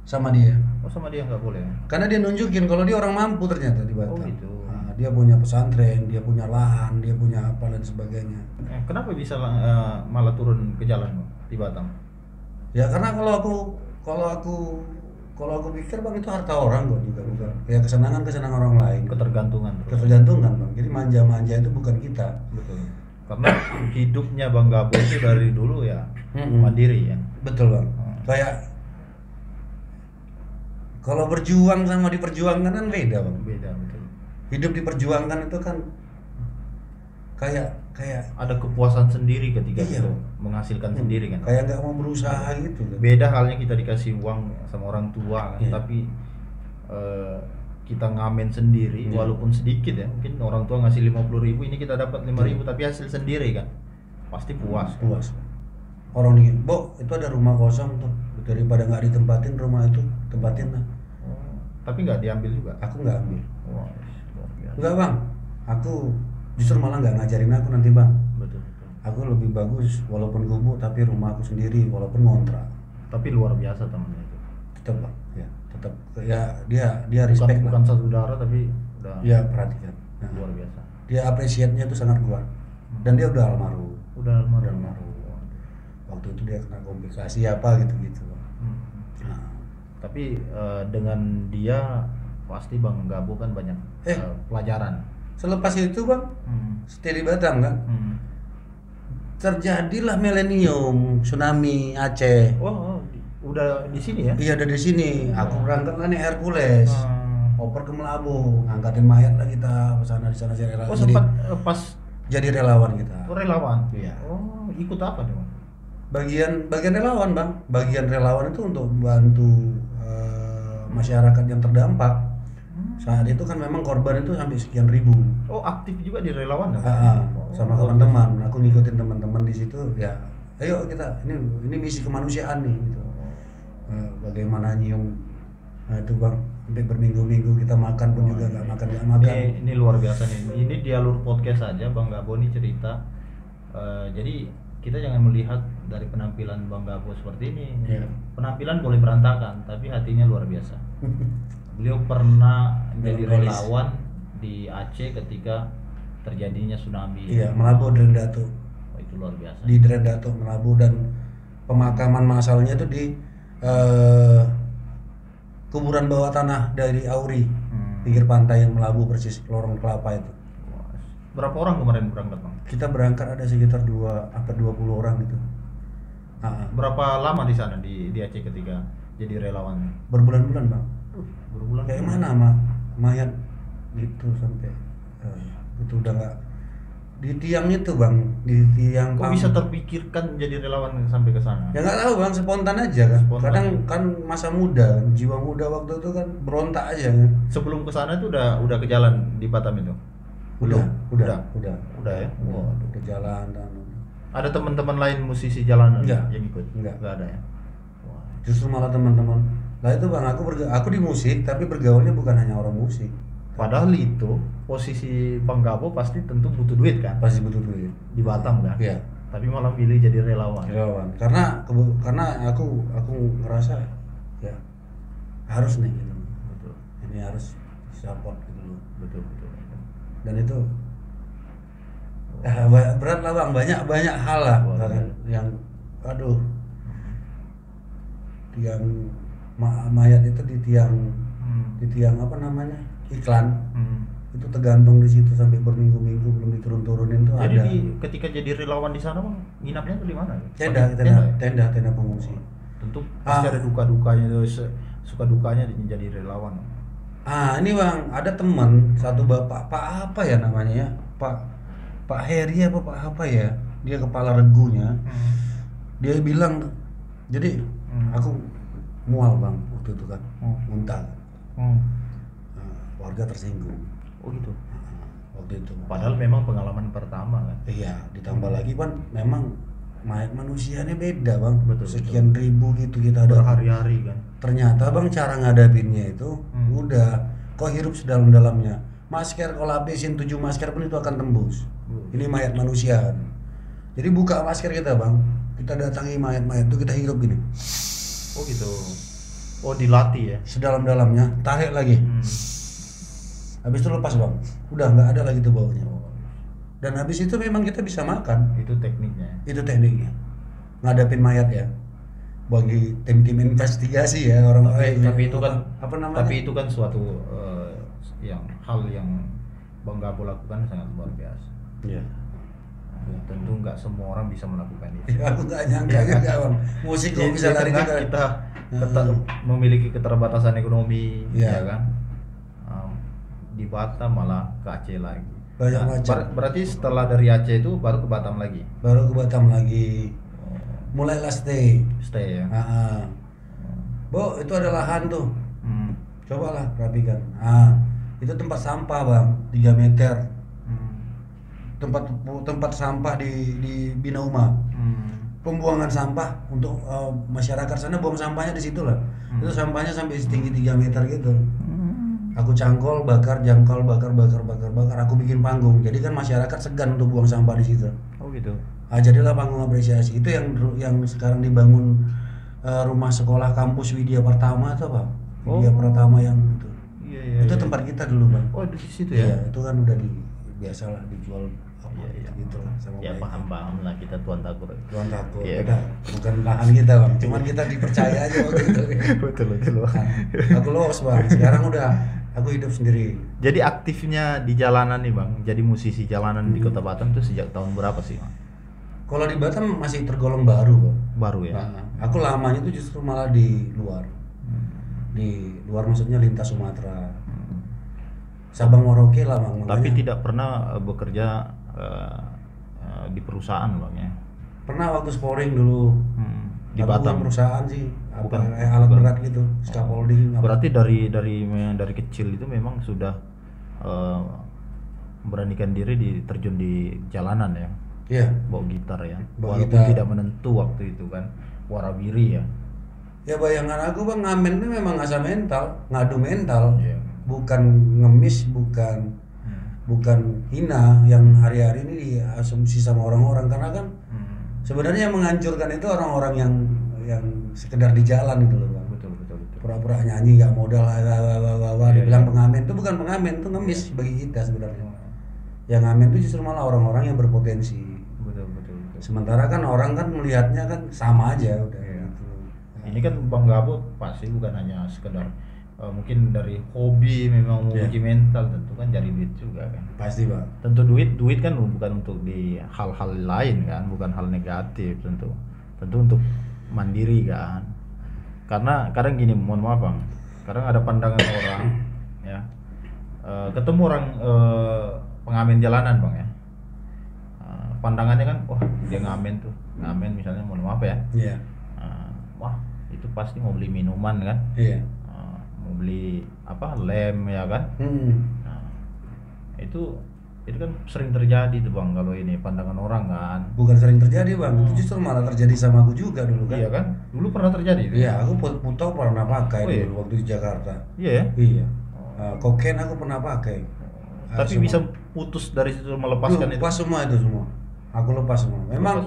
Sama dia Nggak boleh ya? karena dia nunjukin kalau dia orang mampu ternyata di Batam. Oh gitu. Nah, dia punya pesantren, dia punya lahan, dia punya apa dan sebagainya. Kenapa bisa malah turun ke jalan Bang, di Batam? Ya karena kalau aku pikir bang itu harta orang kok juga bukan. Ya kesenangan orang lain. Ketergantungan terus. Ketergantungan bang. Jadi manja itu bukan kita. Betul. Karena hidupnya Bang Gabo itu dari dulu ya mandiri ya. Betul bang. Kayak kalau berjuang sama diperjuangkan kan beda bang. Beda betul. Hidup diperjuangkan itu kan kayak ada kepuasan sendiri ketika Iya. itu menghasilkan sendiri kan. kayak nggak mau berusaha gitu kan. Beda halnya kita dikasih uang sama orang tua kan, Iya. tapi kita ngamen sendiri walaupun sedikit ya. Mungkin orang tua ngasih 50.000, ini kita dapat 5.000 tapi hasil sendiri kan. Pasti puas. Orang nih, Bo, itu ada rumah kosong tuh, daripada nggak ditempatin rumah itu, tempatin lah. Tapi nggak diambil juga. Aku nggak ambil. Wah, luar biasa. Enggak bang, aku justru malah nggak ngajarin aku nanti bang. Betul. Aku lebih bagus walaupun gubuk tapi rumah aku sendiri walaupun ngontrak. Tapi luar biasa temannya itu. Tetap bang, tetap ya dia respect Bukan satu darah tapi udah dia perhatikan. Nah, luar biasa. dia apresiatnya tuh sangat kuat dan dia udah almarhum. Almarhum. Waktu itu dia kena komplikasi apa gitu. Nah, Tapi dengan dia pasti Bang Gabo kan banyak pelajaran. selepas itu bang, stay di Batam kan, terjadilah milenium, tsunami Aceh. Udah di sini ya? Iya ada di sini. Aku berangkat lah nih Hercules, oper ke Melabu, ngangkatin mayat lah kita sana di sana jadi relawan. Sempat pas Jadi relawan kita. relawan. Iya. Ikut apa nih Bang? Bagian relawan bang. Bagian relawan itu untuk bantu masyarakat yang terdampak. Saat itu kan memang korban itu sampai sekian ribu. Oh aktif juga di relawan ya? Sama teman-teman. Aku ngikutin teman-teman di situ ya. Ayo kita ini misi kemanusiaan nih. Gitu. Bagaimana nyium itu bang. Sampai berminggu-minggu kita makan pun juga nggak makan. Ini luar biasa nih. Ini di alur podcast saja Bang Gabo nih cerita. Jadi kita jangan melihat dari penampilan Bang Gabo seperti ini. Iya. Penampilan boleh berantakan, tapi hatinya luar biasa. Beliau pernah jadi relawan di Aceh ketika terjadinya tsunami. Iya, Melabu Dren Datuk. Itu luar biasa. Di Dren Datuk Melabu dan pemakaman massalnya itu di kuburan bawah tanah dari Auri, pinggir pantai yang Melabu persis lorong Kelapa itu. Berapa orang kemarin berangkat Bang? Kita berangkat ada sekitar 20 orang gitu. Berapa lama di sana di Aceh ketika jadi relawan? Berbulan-bulan bang. Berbulan. Kayak mana mayat gitu sampai itu udah nggak di tiang itu bang, di tiang. Kok bisa terpikirkan jadi relawan sampai ke sana? Ya nggak tahu bang, spontan aja kan. Spontan. Kadang kan masa muda, jiwa muda waktu itu kan berontak aja kan. Sebelum ke sana itu udah ke jalan di Batam itu? Udah ya. Waduh. Ke jalan. Ada teman-teman lain musisi jalanan Enggak. yang ikut? Enggak ada ya. Justru malah teman-teman. Nah itu bang, aku di musik tapi bergaulnya bukan hanya orang musik. Padahal itu posisi Bang Gabo pasti tentu butuh duit kan? Pasti butuh duit. Di Batam kan? Iya. Tapi malah milih jadi relawan. Karena aku ngerasa ya harus nih gitu. Betul. Ini harus support gitu loh. Betul. Dan itu berat lah bang, banyak hal lah yang aduh, tiang mayat itu di tiang apa namanya iklan itu tergantung di situ sampai berminggu-minggu belum diturun-turunin tuh. Jadi ada. ketika jadi relawan di sana Bang, nginapnya tuh di mana? Tenda pengungsi. Tentu pasti ada duka-dukanya tuh, suka dukanya jadi relawan. Ini bang, ada teman satu bapak, Pak apa ya namanya ya, Pak Heri apa ya, dia kepala regunya. Dia bilang, jadi aku mual bang waktu itu kan, muntah. Warga tersinggung. Oh gitu. Waktu itu. Padahal memang pengalaman pertama kan. Iya, ditambah lagi kan memang mayat manusianya beda bang. Betul, Sekian ribu gitu kita ada. Berhari-hari kan. Ternyata bang cara ngadapinnya itu udah kau hirup sedalam-dalamnya. Masker kau lapisin 7 masker pun itu akan tembus. Ini mayat manusia. Jadi buka masker kita bang, kita datangi mayat-mayat itu kita hirup gini. Oh gitu. Oh dilatih ya. Sedalam-dalamnya, tarik lagi. Habis itu lepas bang, udah nggak ada lagi tuh baunya. Dan habis itu memang kita bisa makan. Itu tekniknya. Itu tekniknya. Ngadapin mayat ya. Bagi tim-tim investigasi ya orang. Tapi itu kan apa namanya? Tapi itu kan suatu hal yang Bang Gabo lakukan sangat luar biasa. Iya. Tentu nggak semua orang bisa melakukan itu. Ya, aku nggak nyangka juga bang. Musik kok bisa lari juga. Kita memiliki keterbatasan ekonomi, ya kan. Di Batam malah ke Aceh lagi. Banyak macam. Berarti setelah dari Aceh itu baru ke Batam lagi. Baru ke Batam lagi. Mulailah stay ya. Bo, itu ada lahan tuh. Cobalah rapikan. Itu tempat sampah bang, 3 meter. Tempat sampah di Binauma. Pembuangan sampah untuk masyarakat sana buang sampahnya di situ lah. Itu sampahnya sampai setinggi 3 meter gitu. Aku cangkol, bakar, jangkol, bakar. Aku bikin panggung. Jadi kan masyarakat segan untuk buang sampah di situ. Oh gitu. Jadilah panggung apresiasi. Itu yang sekarang dibangun rumah sekolah kampus Widya Pertama itu apa? Widya Pertama yang itu. Iya. Itu tempat kita dulu bang. Oh di situ ya? Iya, itu kan udah biasalah dijual gitu lah sama ya paham lah, kita tuan takut iya, bukan lahan kita bang, cuman kita dipercaya aja waktu itu. betul aku los bang, sekarang udah aku hidup sendiri. Jadi aktifnya di jalanan nih bang, jadi musisi jalanan di Kota Batam itu sejak tahun berapa sih bang? Kalau di Batam masih tergolong baru bang. Baru ya? Aku lamanya itu justru malah di luar. Di luar maksudnya lintas Sumatera, Sabang Merauke lah bang. Tapi tidak pernah bekerja di perusahaan bang ya? Pernah waktu scoring dulu. Di Batam. Perusahaan sih, alat berat gitu, scaffolding. Berarti dari kecil itu memang sudah beranikan diri terjun di jalanan ya? Iya. Bawa gitar ya, walaupun tidak menentu waktu itu kan, warawiri ya. Ya bayangan aku bang, ngamen itu memang asal mental, ngadu mental, bukan ngemis, bukan hina yang hari-hari ini diasumsi sama orang-orang, karena kan sebenarnya yang menghancurkan itu orang-orang yang sekedar di jalan itu loh bang. Betul. Pura-pura nyanyi nggak modal, dibilang pengamen itu bukan pengamen, itu ngemis bagi kita sebenarnya. Yang ngamen itu justru malah orang-orang yang berpotensi. Betul. Sementara kan orang kan melihatnya kan sama aja udah. Gitu. Ini kan Bang Gabo pasti bukan hanya sekedar mungkin dari hobi memang menguji mental, tentu kan cari duit juga kan. Pasti bang. Tentu duit kan bukan untuk di hal-hal lain kan, bukan hal negatif tentu untuk mandiri kan. Karena kadang gini, mohon maaf bang, kadang ada pandangan orang ya, ketemu orang pengamen jalanan bang ya, pandangannya kan, wah dia ngamen misalnya, mohon maaf ya, wah itu pasti mau beli minuman kan. Mau beli lem ya kan. Nah, itu kan sering terjadi tuh bang, kalau ini pandangan orang kan. Bukan sering terjadi bang, itu justru malah terjadi sama aku juga dulu kan. Iya kan, dulu pernah terjadi itu. Iya, aku puto pernah pakai dulu waktu di Jakarta. Iya. Kokain aku pernah pakai. Tapi bisa putus dari situ, melepaskan itu. Lepas semua itu semua. Aku lepas semua. Memang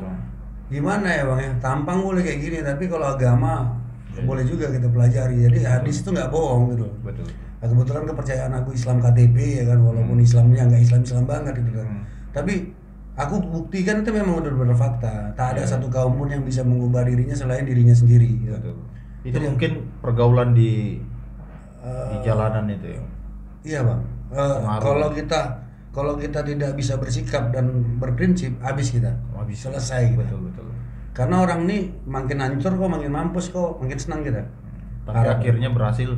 gimana ya bang ya, tampang boleh kayak gini, tapi kalau agama boleh juga kita pelajari. Jadi hadis itu nggak bohong gitu. Betul. Nah, kebetulan kepercayaan aku Islam KTP ya kan, walaupun Islamnya nggak Islam banget gitu kan. Tapi aku buktikan itu memang benar-benar fakta. Tak ada satu kaum pun yang bisa mengubah dirinya selain dirinya sendiri. Gitu. Betul. Itu jadi, mungkin pergaulan di jalanan itu ya. Iya bang. Kalau kita tidak bisa bersikap dan berprinsip, habis kita. Selesai. Betul. Karena orang nih makin hancur kok, makin mampus kok, makin senang kita. Tapi akhirnya berhasil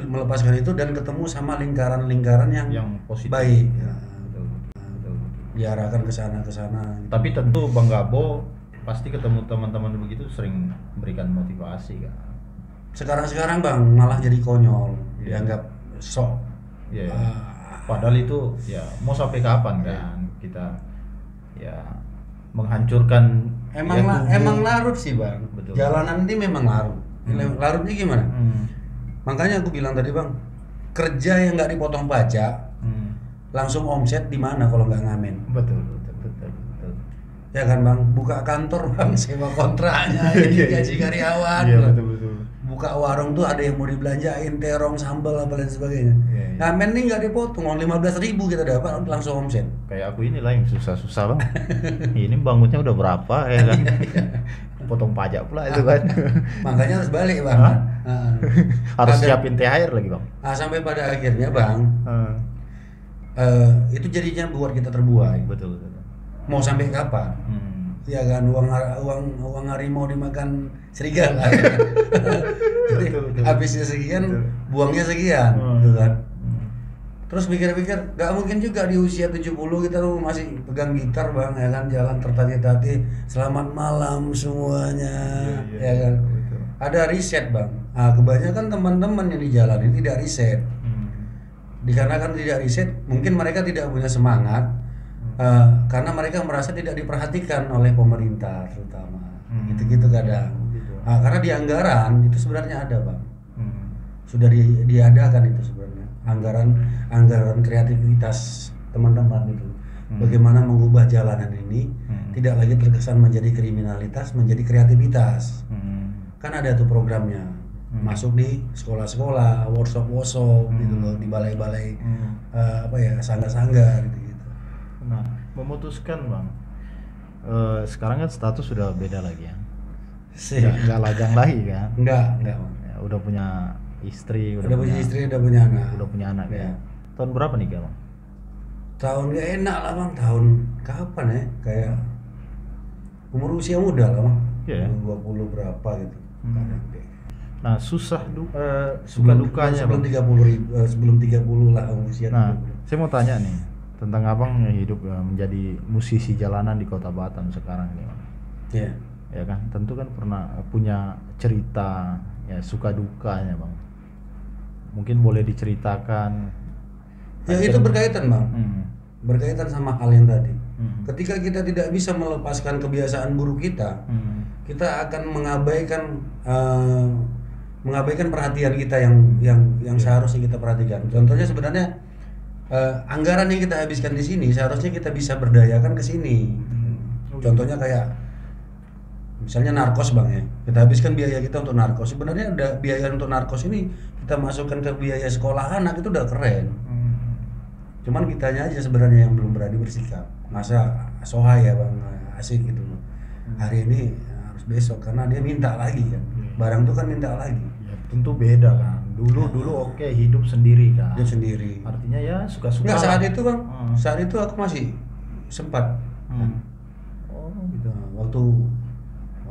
melepaskan itu dan ketemu sama lingkaran-lingkaran yang positif, baik. Betul. Diarahkan ke sana. Gitu. Tapi tentu Bang Gabo pasti ketemu teman-teman begitu sering memberikan motivasi kan. Sekarang bang malah jadi konyol, dianggap sok. Padahal itu ya mau sampai kapan kan kita ya menghancurkan emang larut sih bang. Betul. Jalanan ini memang larut. Larutnya gimana? Makanya aku bilang tadi bang, kerja yang nggak dipotong pajak langsung omset di mana kalau nggak ngamen? Betul. Ya kan bang, buka kantor bang, sewa kontraknya, gaji karyawan. Iya betul. Buka warung tuh ada yang mau dibelanjain, terong, sambal apa dan sebagainya. Ngamen nih nggak dipotong, 15.000 kita dapat langsung omset. Kayak aku inilah yang susah-susah bang. Ini bangunnya udah berapa ya kan? Potong pajak pula itu kan. Makanya harus balik bang. Harus siapin THR lagi bang. Sampai pada akhirnya bang, itu jadinya buat kita terbuai. Betul. Mau sampai kapan? Ya kan, uang harimau dimakan serigala. Betul. Habisnya sekian, buangnya sekian, gitu kan. Terus pikir-pikir, gak mungkin juga di usia 70 kita tuh masih pegang gitar bang, ya kan, jalan tertatih-tatih, selamat malam semuanya, ya kan. Betul. Ada riset bang. Kebanyakan teman-teman yang di jalan ini tidak riset. Dikarenakan tidak riset, mungkin mereka tidak punya semangat. Karena mereka merasa tidak diperhatikan oleh pemerintah terutama, gitu kadang. Karena di anggaran itu sebenarnya ada bang, sudah diadakan itu sebenarnya anggaran kreativitas teman-teman itu, bagaimana mengubah jalanan ini tidak lagi terkesan menjadi kriminalitas, menjadi kreativitas. Kan ada tuh programnya, masuk di sekolah-sekolah, workshop gitu loh, di balai-balai sangga-sangga gitu. Nah, memutuskan bang, sekarang kan status sudah beda lagi ya, nggak lajang lagi kan? Enggak. Ya, udah punya istri, udah punya istri, udah punya anak ya. Tahun berapa nih bang? Tahun gak enak lah bang, tahun kapan ya? Kayak umur usia muda lah bang, 20 berapa gitu. Nah suka dukanya sebelum 30 lah usia. Nah 30. Saya mau tanya nih tentang abang yang hidup menjadi musisi jalanan di Kota Batam sekarang ini bang. Iya. Ya kan, tentu kan pernah punya cerita ya suka dukanya bang. Mungkin boleh diceritakan. Ya itu berkaitan bang, berkaitan sama hal yang tadi. Ketika kita tidak bisa melepaskan kebiasaan buruk kita, kita akan mengabaikan perhatian kita yang seharusnya kita perhatikan. Contohnya sebenarnya anggaran yang kita habiskan di sini seharusnya kita bisa berdayakan ke sini. Contohnya kayak misalnya narkos bang ya, kita habiskan biaya kita untuk narkos. Sebenarnya ada biaya untuk narkos ini kita masukkan ke biaya sekolah anak, itu udah keren. Cuman kitanya aja sebenarnya yang belum berani bersikap. Masa sohai ya bang, asik gitu loh. Hari ini harus besok karena dia minta lagi kan. Barang tuh kan minta lagi. Ya, tentu beda kan. Dulu oke, hidup sendiri kan. Hidup sendiri. Artinya ya suka-suka. Enggak, saat itu bang, saat itu aku masih sempat. Oh gitu. Waktu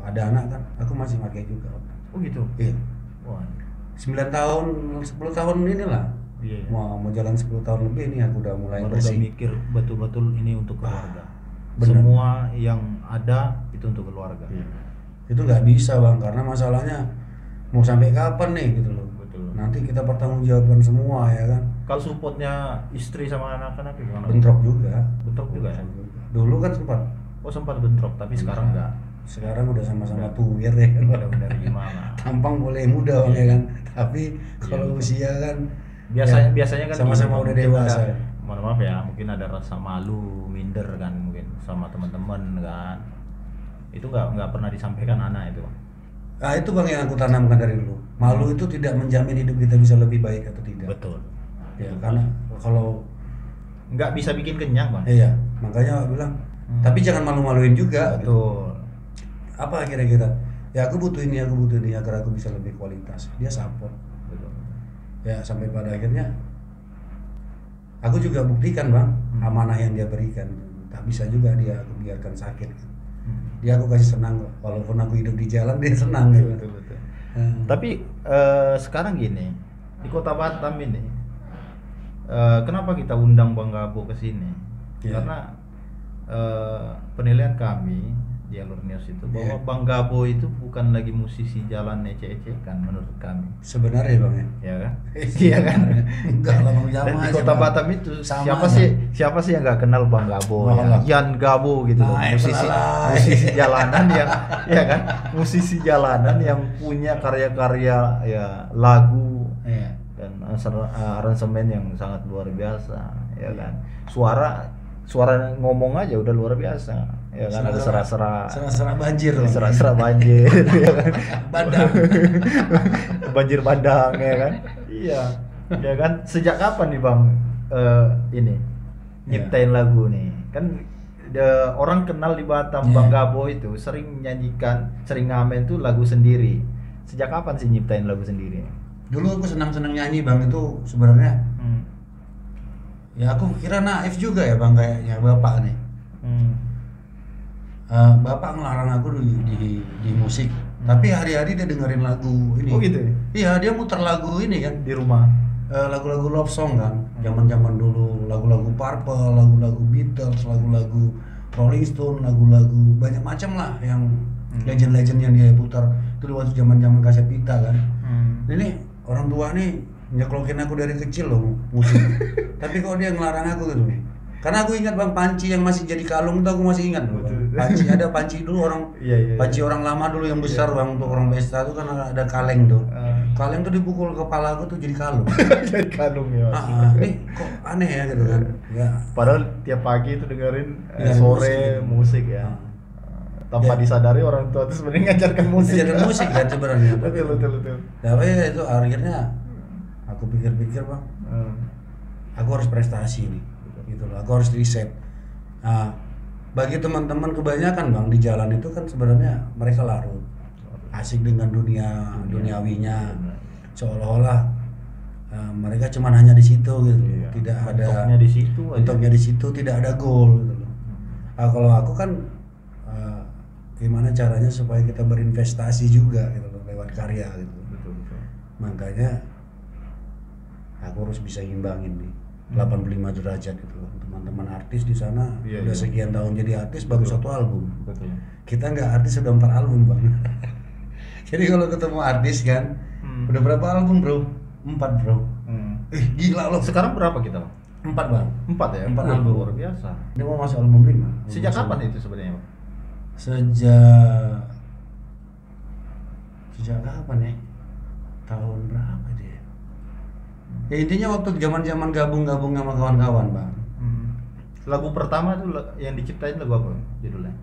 ada anak kan, aku masih pakai juga. Oh gitu. Iya. Wah. 9 tahun, 10 tahun inilah. Iya. Mau jalan 10 tahun lebih ini aku udah mulai bersih. Udah mikir betul-betul ini untuk keluarga. Bener. Semua yang ada itu untuk keluarga. Iya. Itu nggak bisa bang, karena masalahnya mau sampai kapan nih gitu loh. Betul. Nanti kita pertanggungjawabkan semua ya kan. Kalau supportnya istri sama anak-anak gimana? Bentrok juga. Bentrok juga ya. Dulu kan sempat. Oh sempat bentrok, tapi sekarang enggak. Sekarang udah sama-sama tuwir ya kan. Udah gimana? Tampang boleh muda bang ya kan. Tapi kalau usia kan biasanya kan sama-sama udah dewasa. Mohon maaf ya, mungkin ada rasa malu, minder kan mungkin sama teman-teman kan. Itu nggak pernah disampaikan anak itu. Nah itu bang yang aku tanamkan dari dulu. Malu itu tidak menjamin hidup kita bisa lebih baik atau tidak. Betul. Ya karena kalau nggak bisa bikin kenyang bang. Iya, makanya aku bilang. Tapi jangan malu-maluin juga. Betul. Apa kira-kira? Ya aku butuh ini agar aku bisa lebih kualitas. Dia support. Betul. Ya sampai pada akhirnya aku juga buktikan bang amanah yang dia berikan. Tak bisa juga dia aku biarkan sakit. Dia aku kasih senang, walaupun aku hidup di jalan dia senang. Betul. Tapi sekarang gini, di Kota Batam ini, kenapa kita undang Bang Gabo ke sini? Yeah. Karena penilaian kami di Alur News itu bahwa Bang Gabo itu bukan lagi musisi jalan ecek-ecekan menurut kami. Sebenarnya Bang ya. Ya kan? Iya kan? Enggak lah Bang, Dan sama di aja, Kota Bang. Batam itu Sama siapa sih yang nggak kenal Bang Gabo? Oh, Ya? Allah. Yan Gabo gitu loh. Nah, Musisi jalanan yang ya kan? Musisi jalanan yang punya karya-karya ya lagu Iya. dan aransemen yang sangat luar biasa, ya kan? Suara ngomong aja udah luar biasa, ya kan? Ada Serak-serak banjir Bang. serak banjir, ya kan? Bandang. Banjir bandang, ya kan? Iya, ya kan? Sejak kapan nih Bang ini nyiptain lagu nih? Kan orang kenal di Batam Bang Gabo itu sering nyanyikan, sering ngamen tuh lagu sendiri. Sejak kapan sih nyiptain lagu sendiri? Dulu aku senang nyanyi Bang, itu sebenarnya ya aku kira naif juga ya Bang, kayaknya bapak nih. Bapak ngelarang aku di musik, tapi hari-hari dia dengerin lagu ini. Oh gitu ya? Iya, dia muter lagu ini kan Di rumah. lagu-lagu love song kan, zaman-zaman dulu, lagu-lagu Purple, lagu-lagu Beatles, lagu-lagu Rolling Stone, lagu-lagu banyak macam lah yang legend-legend yang dia putar. Itu waktu zaman-zaman kaset pita kan. Ini orang tua nih nyeklokin aku dari kecil loh musik. Tapi kok dia ngelarang aku gitu nih. Karena aku ingat Bang, panci yang masih jadi kalung itu aku masih ingat loh. Panci, ada panci dulu orang panci orang lama dulu yang besar Bang, untuk orang pesta itu kan ada kaleng tuh. Kaleng tuh dipukul kepala aku tuh jadi kalung. Jadi kalung ya. Ini kok aneh ya gitu kan. Ya. Padahal tiap pagi itu dengerin Dengerin sore musik ya. Tanpa disadari orang tua itu sebenarnya ngajarkan musik. Ngajarkan musik kan sebenarnya. betul. Tapi itu akhirnya aku pikir-pikir Bang, aku harus prestasi nih, gitu loh. Aku harus riset. Nah, bagi teman-teman kebanyakan Bang di jalan itu kan sebenarnya mereka larut, asik dengan duniawinya, seolah-olah mereka cuma hanya di situ gitu, tidak ada. Mentoknya di situ, tidak ada goal gitu loh. Nah, kalau aku kan gimana caranya supaya kita berinvestasi juga gitu loh, lewat karya gitu. Betul. Makanya aku harus bisa ngimbangin nih 85 derajat gitu loh. Teman-teman artis di sana udah sekian tahun jadi artis, baru satu album. Betul. Kita nggak artis, udah 4 album Bang. Jadi kalau ketemu artis kan udah berapa album Bro? 4 Bro. Gila loh. Sekarang berapa kita Bang? 4 Bang. 4 ya? 4 album. Luar biasa. Ini mau masuk album 5. Sejak kapan itu sebenarnya Bang? Sejak kapan ya? Tahun berapa dia? Ya intinya waktu zaman-zaman gabung-gabung sama kawan-kawan Bang. Lagu pertama tuh yang diciptain lagu apa judulnya?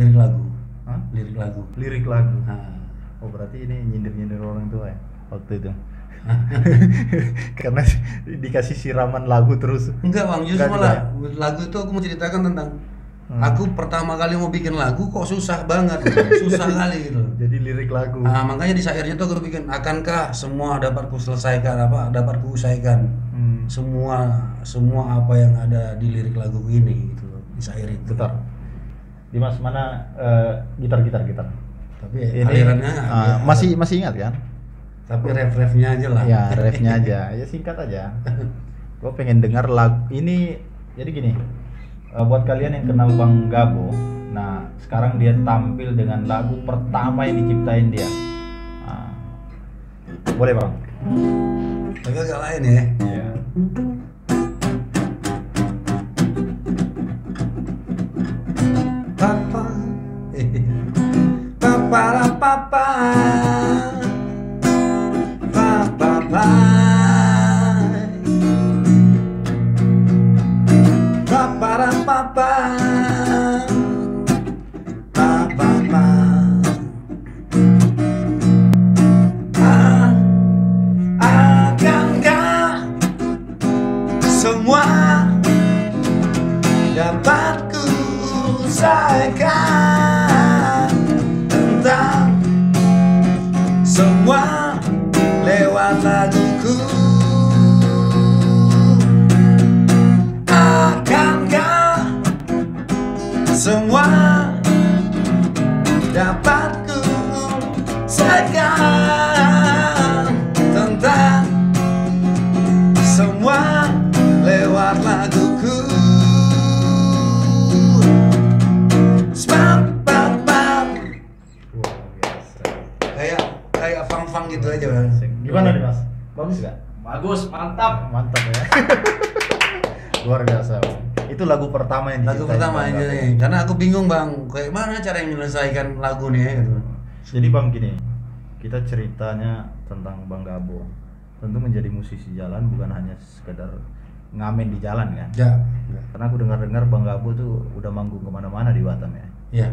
Lirik lagu. Hah? Lirik lagu. Lirik lagu. Nah. Oh berarti ini nyindir-nyindir orang tua ya waktu itu. Karena dikasih siraman lagu terus. Enggak Bang, justru Enggak malah lagu itu aku mau ceritakan tentang aku pertama kali mau bikin lagu kok susah banget, susah kali gitu. Jadi lirik lagu. Nah, makanya di syairnya tuh aku bikin, akankah semua dapat ku selesaikan, dapat ku usaikan semua apa yang ada di lirik lagu ini gitu loh, di syair itu. Bentar. Dimas mana gitar. Tapi Ini, alirannya masih ingat kan? tapi ref-refnya aja lah. Ya refnya aja, ya singkat aja. Gue pengen dengar lagu ini. Jadi gini, buat kalian yang kenal Bang Gabo, nah sekarang dia tampil dengan lagu pertama yang diciptain dia. Nah, boleh Bang? Agak lain ya. Iya. Papa, papa, papa, papa, papa, papa, papa, akankah semua dapat ku usaikan, tentang semua lewat laguku. Akankah semua dapat ku usaikan, tentang semua lewat laguku. Spam, pam, kayak fang gitu aja Bang. Gimana nih Mas? Bagus gak? Bagus, mantap. Mantap ya. Luar biasa. Itu lagu pertama yang Lagu pertama ini nih. Karena aku bingung Bang, kayak mana cara menyelesaikan lagu nih gitu. Jadi Bang gini, kita ceritanya tentang Bang Gabo. Tentu menjadi musisi jalan bukan hanya sekedar ngamen di jalan kan? Ya. Karena aku dengar-dengar Bang Gabo tuh udah manggung kemana-mana di Batam ya. Iya.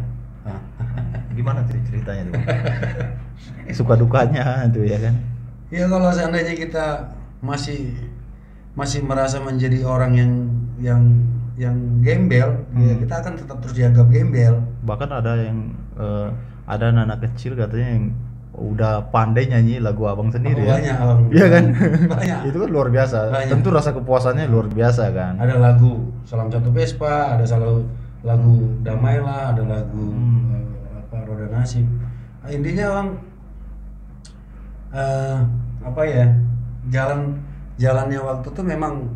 Gimana ceritanya tuh? Suka dukanya tuh ya kan? Ya kalau seandainya kita masih merasa menjadi orang yang gembel, ya kita akan tetap terus dianggap gembel. Bahkan ada yang ada anak kecil katanya yang udah pandai nyanyi lagu abang sendiri ya. Banyak abang. Iya kan? Banyak. Itu kan luar biasa. Banyak. Tentu rasa kepuasannya luar biasa kan. Ada lagu Salam Satu Vespa, ada lagu Damailah, ada lagu Roda Nasib. Nah, intinya Bang, apa ya, jalannya waktu tuh memang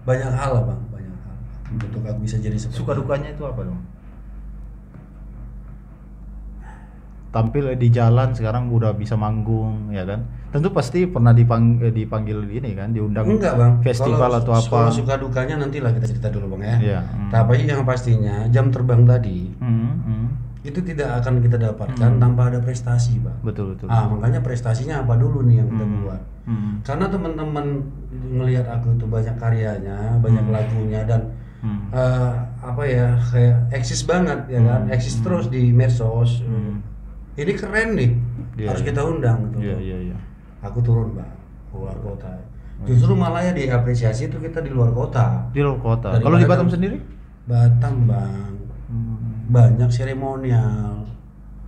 banyak hal lah Bang, banyak hal untuk aku bisa jadi seperti Suka dukanya itu apa dong? Tampil di jalan sekarang udah bisa manggung ya kan? Tentu pasti pernah dipanggil ini kan, diundang enggak Bang, festival atau apa? Kalau suka dukanya nantilah kita cerita dulu Bang ya. Iya. Tapi yang pastinya jam terbang tadi itu tidak akan kita dapatkan tanpa ada prestasi Bang. Betul. Makanya prestasinya apa dulu nih yang kita buat. Karena teman-teman ngelihat aku itu banyak karyanya, banyak lagunya dan apa ya, kayak eksis banget ya kan, eksis terus di medsos. Ini keren nih, harus kita undang gitu. Iya. Aku turun Bang, keluar kota. Justru malah ya diapresiasi itu kita di luar kota. Di luar kota. Kalau di Batam sendiri? Batam Bang, banyak seremonial.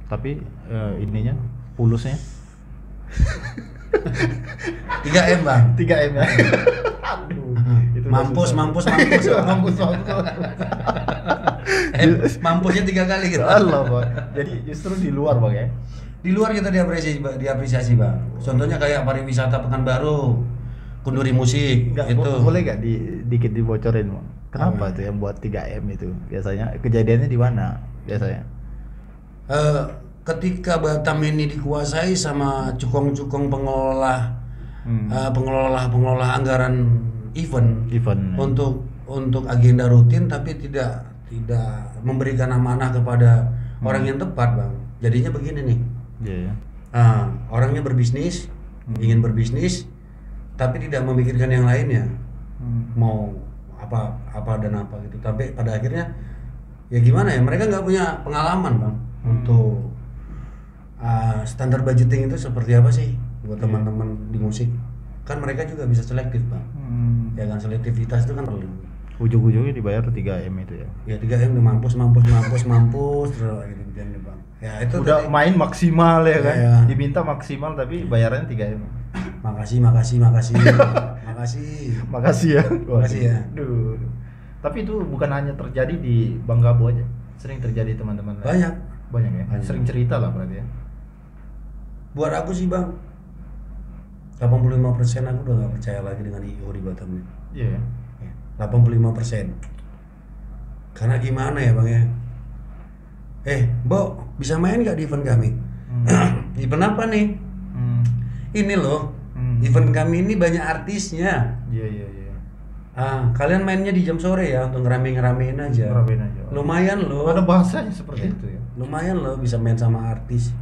Tapi ininya, pulusnya? 3M Bang. 3M ya. Aduh. Itu Mampus. Mampusnya 3 kali gitu. Allah, Bang. Jadi justru di luar Bang ya. Di luar kita diapresiasi Bang. Contohnya kayak pariwisata Pekanbaru, Kunduri Musik Nggak, itu. boleh nggak dikit dibocorin Bang? Kenapa tuh yang buat 3M itu? Biasanya kejadiannya di mana biasanya? Ketika Batam ini dikuasai sama cukong-cukong pengelola anggaran event untuk agenda rutin, tapi tidak memberikan amanah kepada orang yang tepat Bang. Jadinya begini nih. Iya. Orangnya berbisnis, ingin berbisnis, tapi tidak memikirkan yang lainnya. Mau apa dan apa gitu. Tapi pada akhirnya ya gimana ya, mereka nggak punya pengalaman Bang untuk standar budgeting itu seperti apa sih buat teman-teman di musik. Kan mereka juga bisa selektif Bang. Ya kan, selektivitas itu kan perlu. Ujung-ujungnya dibayar 3M itu ya. Ya 3M udah mampus terus gitu Bang. Ya itu udah tadi. main maksimal ya kan. Ya. Diminta maksimal tapi bayarannya 3M. Makasih. Makasih ya. Makasih ya. Duh. Tapi itu bukan hanya terjadi di Bang Gabo aja. Sering terjadi teman-teman lain. Banyak ya. Banyak. Sering cerita lah berarti ya. Buat aku sih Bang, 85% aku udah gak percaya lagi dengan IO di Batam ini. Iya. 85%. Karena gimana ya Bang ya? Bo, bisa main gak di event kami? Event apa nih? Ini loh, event kami ini banyak artisnya. Iya. Kalian mainnya di jam sore ya, untuk ngeramein aja. Lumayan loh. Ada bahasanya seperti itu ya. Lumayan loh bisa main sama artis.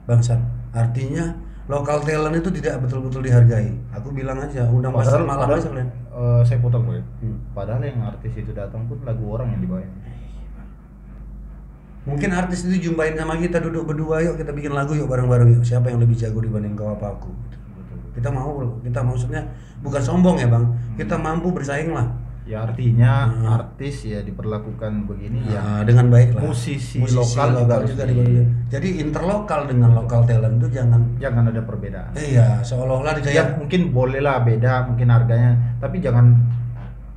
Bangsat. Artinya lokal talent itu tidak betul-betul dihargai. Aku bilang aja, undang pasar malam aja kalian. Saya potong boleh. Padahal yang artis itu datang pun lagu orang yang dibawain. Mungkin artis itu jumpain sama kita, duduk berdua, yuk kita bikin lagu yuk bareng-bareng yuk. Siapa yang lebih jago dibanding kau apa aku? Kita maksudnya bukan sombong ya Bang. Kita mampu bersaing lah. Ya artinya artis ya diperlakukan begini ya dengan baik lah. Musisi lokal juga Jadi interlokal dengan lokal talent itu jangan ada perbedaan. Iya, seolah-olah kayak ya mungkin bolehlah beda mungkin harganya, tapi jangan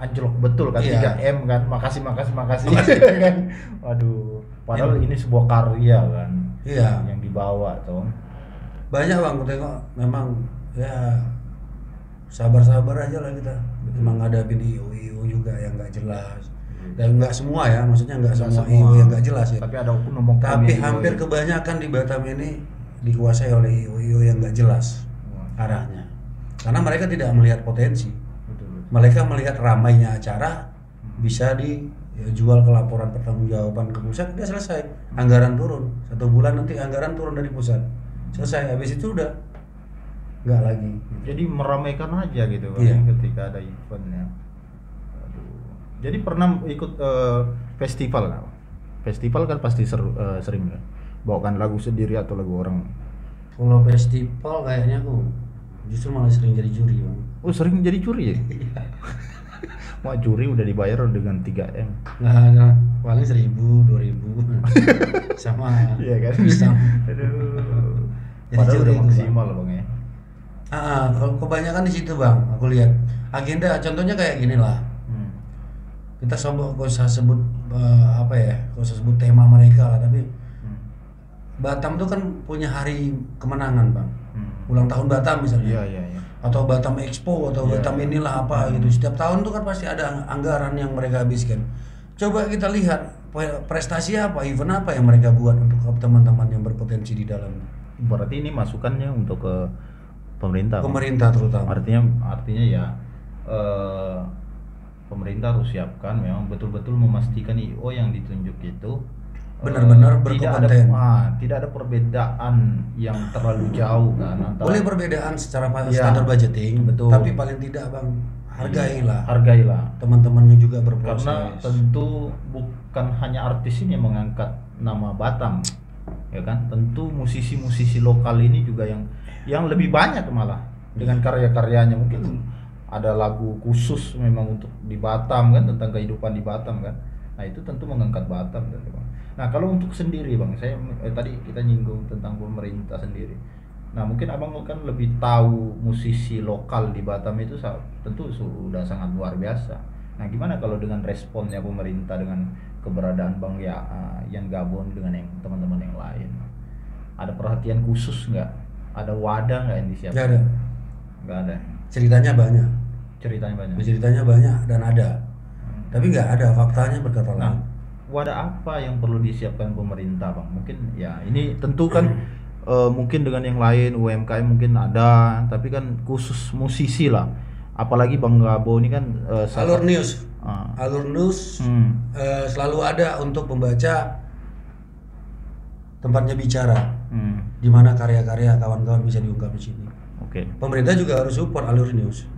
anjlok betul kan. 3M kan. Makasih kan. Waduh, padahal ini sebuah karya kan. Iya. Yang dibawa toh. Banyak Bang, aku tengok memang ya sabar aja lah kita. Emang ngadapin IO juga yang nggak jelas. Dan nggak semua ya, maksudnya nggak semua semua. IO yang nggak jelas ya. Tapi ada oknum Tapi yang hampir IO. kebanyakan di Batam ini dikuasai oleh IO yang nggak jelas arahnya. Karena mereka tidak melihat potensi. Betul. Mereka melihat ramainya acara bisa dijual ke laporan pertanggungjawaban ke pusat, udah selesai. Anggaran turun 1 bulan, nanti anggaran turun dari pusat, selesai. Habis itu udah nggak lagi. Jadi meramaikan aja gitu kan, Iya. ketika ada eventnya. Aduh. Jadi pernah ikut festival nggak? Festival kan pasti sering kan bawakan lagu sendiri atau lagu orang. Kalau festival kayaknya aku justru malah sering jadi juri, Bang. Oh, sering jadi juri ya? Wah, juri udah dibayar dengan 3M. Nah, paling 1.000, 2.000 sama. Iya kan? Sama. Aduh. Jadi Padahal juri udah itu, maksimal Bang ya. Kalau kebanyakan di situ, Bang. Aku lihat agenda contohnya kayak gini lah. Kita gak usah sebut apa ya, gak usah sebut tema mereka lah, tapi Batam tuh kan punya hari kemenangan, Bang. Ulang tahun Batam misalnya. Iya. Atau Batam Expo atau Iya. Batam inilah apa gitu. Setiap tahun tuh kan pasti ada anggaran yang mereka habiskan. Coba kita lihat prestasi apa, event apa yang mereka buat untuk teman-teman yang berpotensi di dalam. Berarti ini masukannya untuk ke pemerintah. Pemerintah terutama. Artinya ya pemerintah harus siapkan memang betul-betul memastikan IO yang ditunjuk itu Benar-benar berkompeten. tidak ada perbedaan yang terlalu jauh kan antara. Boleh perbedaan secara Iya, standar budgeting, betul. tapi paling tidak, Bang, hargailah Hargailah. teman-temannya juga Karena berproses. tentu bukan hanya artis ini yang mengangkat nama Batam, ya kan? Tentu musisi-musisi lokal ini juga yang lebih banyak malah dengan karya-karyanya. Mungkin ada lagu khusus memang untuk di Batam kan, tentang kehidupan di Batam kan. Nah, itu tentu mengangkat Batam tentu, Bang. Nah, kalau untuk sendiri, Bang, saya tadi kita nyinggung tentang pemerintah sendiri. Nah, mungkin Abang kan lebih tahu musisi lokal di Batam itu tentu sudah sangat luar biasa. Nah, gimana kalau dengan responnya pemerintah dengan keberadaan Bang Yan Gabon dengan yang teman-teman yang lain? Ada perhatian khusus nggak? Ada wadah nggak yang disiapkan? Nggak ada. Nggak ada. Ceritanya banyak. Ceritanya banyak. Dan ada. Tapi nggak ada faktanya berkata Nah, lain. wadah apa yang perlu disiapkan pemerintah, Bang? Mungkin ya ini tentu kan mungkin dengan yang lain UMKM mungkin ada, tapi kan khusus musisi lah. Apalagi Bang Gabo ini kan Alur News. Ah. Alur News selalu ada untuk membaca tempatnya bicara, di mana karya-karya kawan-kawan bisa diungkap di sini. Oke. Pemerintah juga harus support Alur News.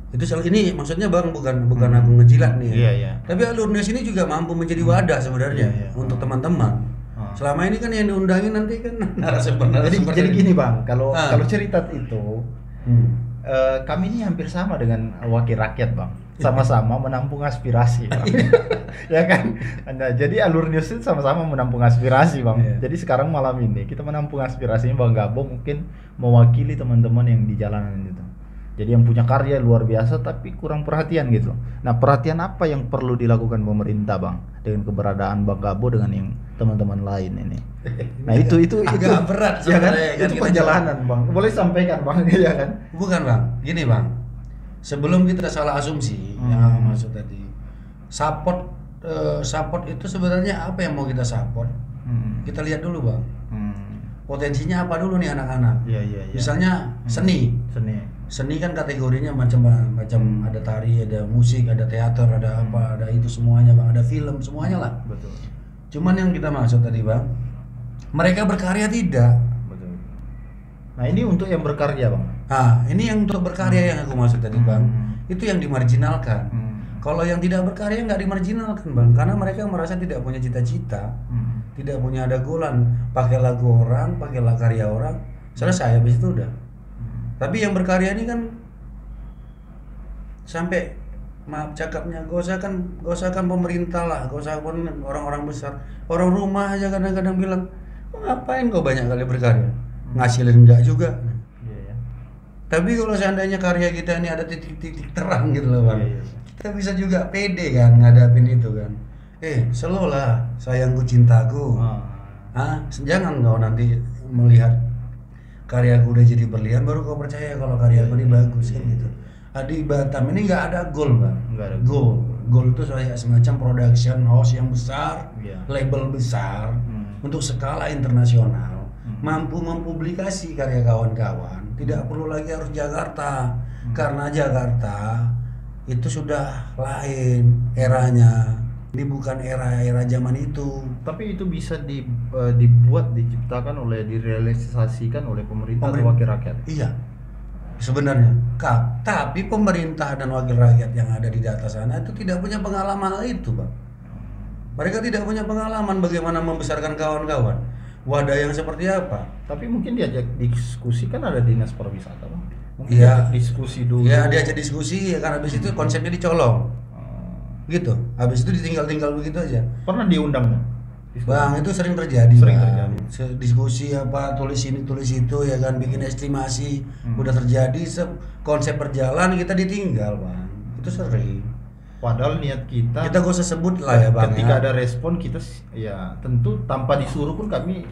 Itu ini maksudnya, Bang, bukan aku ngejilat nih. Iya. Tapi Alur News ini juga mampu menjadi wadah sebenarnya Iya. untuk teman-teman. Selama ini kan yang diundangin nanti kan Jadi gini, Bang, kalau cerita itu kami ini hampir sama dengan wakil rakyat, Bang. Sama-sama menampung aspirasi, Bang. Ya kan? Nah, jadi Alur News itu sama-sama menampung aspirasi, Bang. Iya. Jadi sekarang malam ini kita menampung aspirasinya Bang Gabo, mungkin mewakili teman-teman yang di jalanan itu. Jadi yang punya karya luar biasa tapi kurang perhatian gitu. Nah, perhatian apa yang perlu dilakukan pemerintah, Bang, dengan keberadaan Bang Gabo dengan yang teman-teman lain ini? Nah, itu agak berat ya kan? sebenarnya, kan Itu kita perjalanan, Bang. Boleh sampaikan, Bang, ya kan? Bukan, Bang. Gini, Bang. Sebelum kita salah asumsi, yang maksud tadi, support itu sebenarnya apa yang mau kita support? Kita lihat dulu, Bang. Potensinya apa dulu nih anak-anak? Iya. Misalnya seni kan kategorinya macam ada tari, ada musik, ada teater, ada apa, ada itu semuanya, Bang, ada film, semuanya lah. Betul. Cuman yang kita maksud tadi, Bang, mereka berkarya tidak. Betul. Nah, ini untuk yang berkarya, Bang. Nah, ini yang untuk berkarya yang aku maksud tadi, Bang. Itu yang dimarginalkan. Kalau yang tidak berkarya nggak dimarginalkan, Bang, karena mereka merasa tidak punya cita-cita, tidak punya ada golan, pakai lagu orang, pakai karya orang, selesai, habis itu udah. Tapi yang berkarya ini kan sampai, maaf cakapnya, gak usah kan pemerintah lah, gak usah pun orang-orang besar, orang rumah aja kadang-kadang bilang, ngapain kau banyak kali berkarya, ngasilin enggak juga. Iya. Tapi kalau seandainya karya kita ini ada titik-titik terang gitu loh, Bang, Iya. kita bisa juga pede kan ngadapin itu kan. Slow lah, sayangku cintaku. Jangan kau nanti melihat karyaku udah jadi berlian baru kau percaya kalau karyaku ini bagus kan gitu. Di Batam ini nggak ada goal, Bang. Nggak ada goal. Gold itu semacam production house yang besar, Iya. label besar untuk skala internasional, mampu mempublikasi karya kawan-kawan. Tidak perlu lagi harus Jakarta, karena Jakarta itu sudah lain eranya. Ini bukan era zaman itu. Tapi itu bisa dibuat, diciptakan direalisasikan oleh pemerintah dan wakil rakyat. Iya, sebenarnya. Tapi pemerintah dan wakil rakyat yang ada di atas sana itu tidak punya pengalaman hal itu, Bang. Mereka tidak punya pengalaman bagaimana membesarkan kawan-kawan. Wadah yang seperti apa? Tapi mungkin diajak diskusi, kan ada dinas pariwisata, Bang. Mungkin Iya. diajak diskusi dulu. Ya, diajak diskusi ya, karena habis itu konsepnya dicolong. Gitu. Habis itu ditinggal-tinggal begitu aja. Pernah diundang, Bang? Diskusi. Bang, itu sering terjadi. Sering Bang. terjadi. Diskusi apa, tulis ini, tulis itu ya kan, bikin estimasi. Udah terjadi, konsep berjalan kita ditinggal, Bang. Itu sering. Padahal niat kita Kita gak usah sebut lah ya, Bang. ketika ya. ada respon kita ya tentu tanpa disuruh pun kami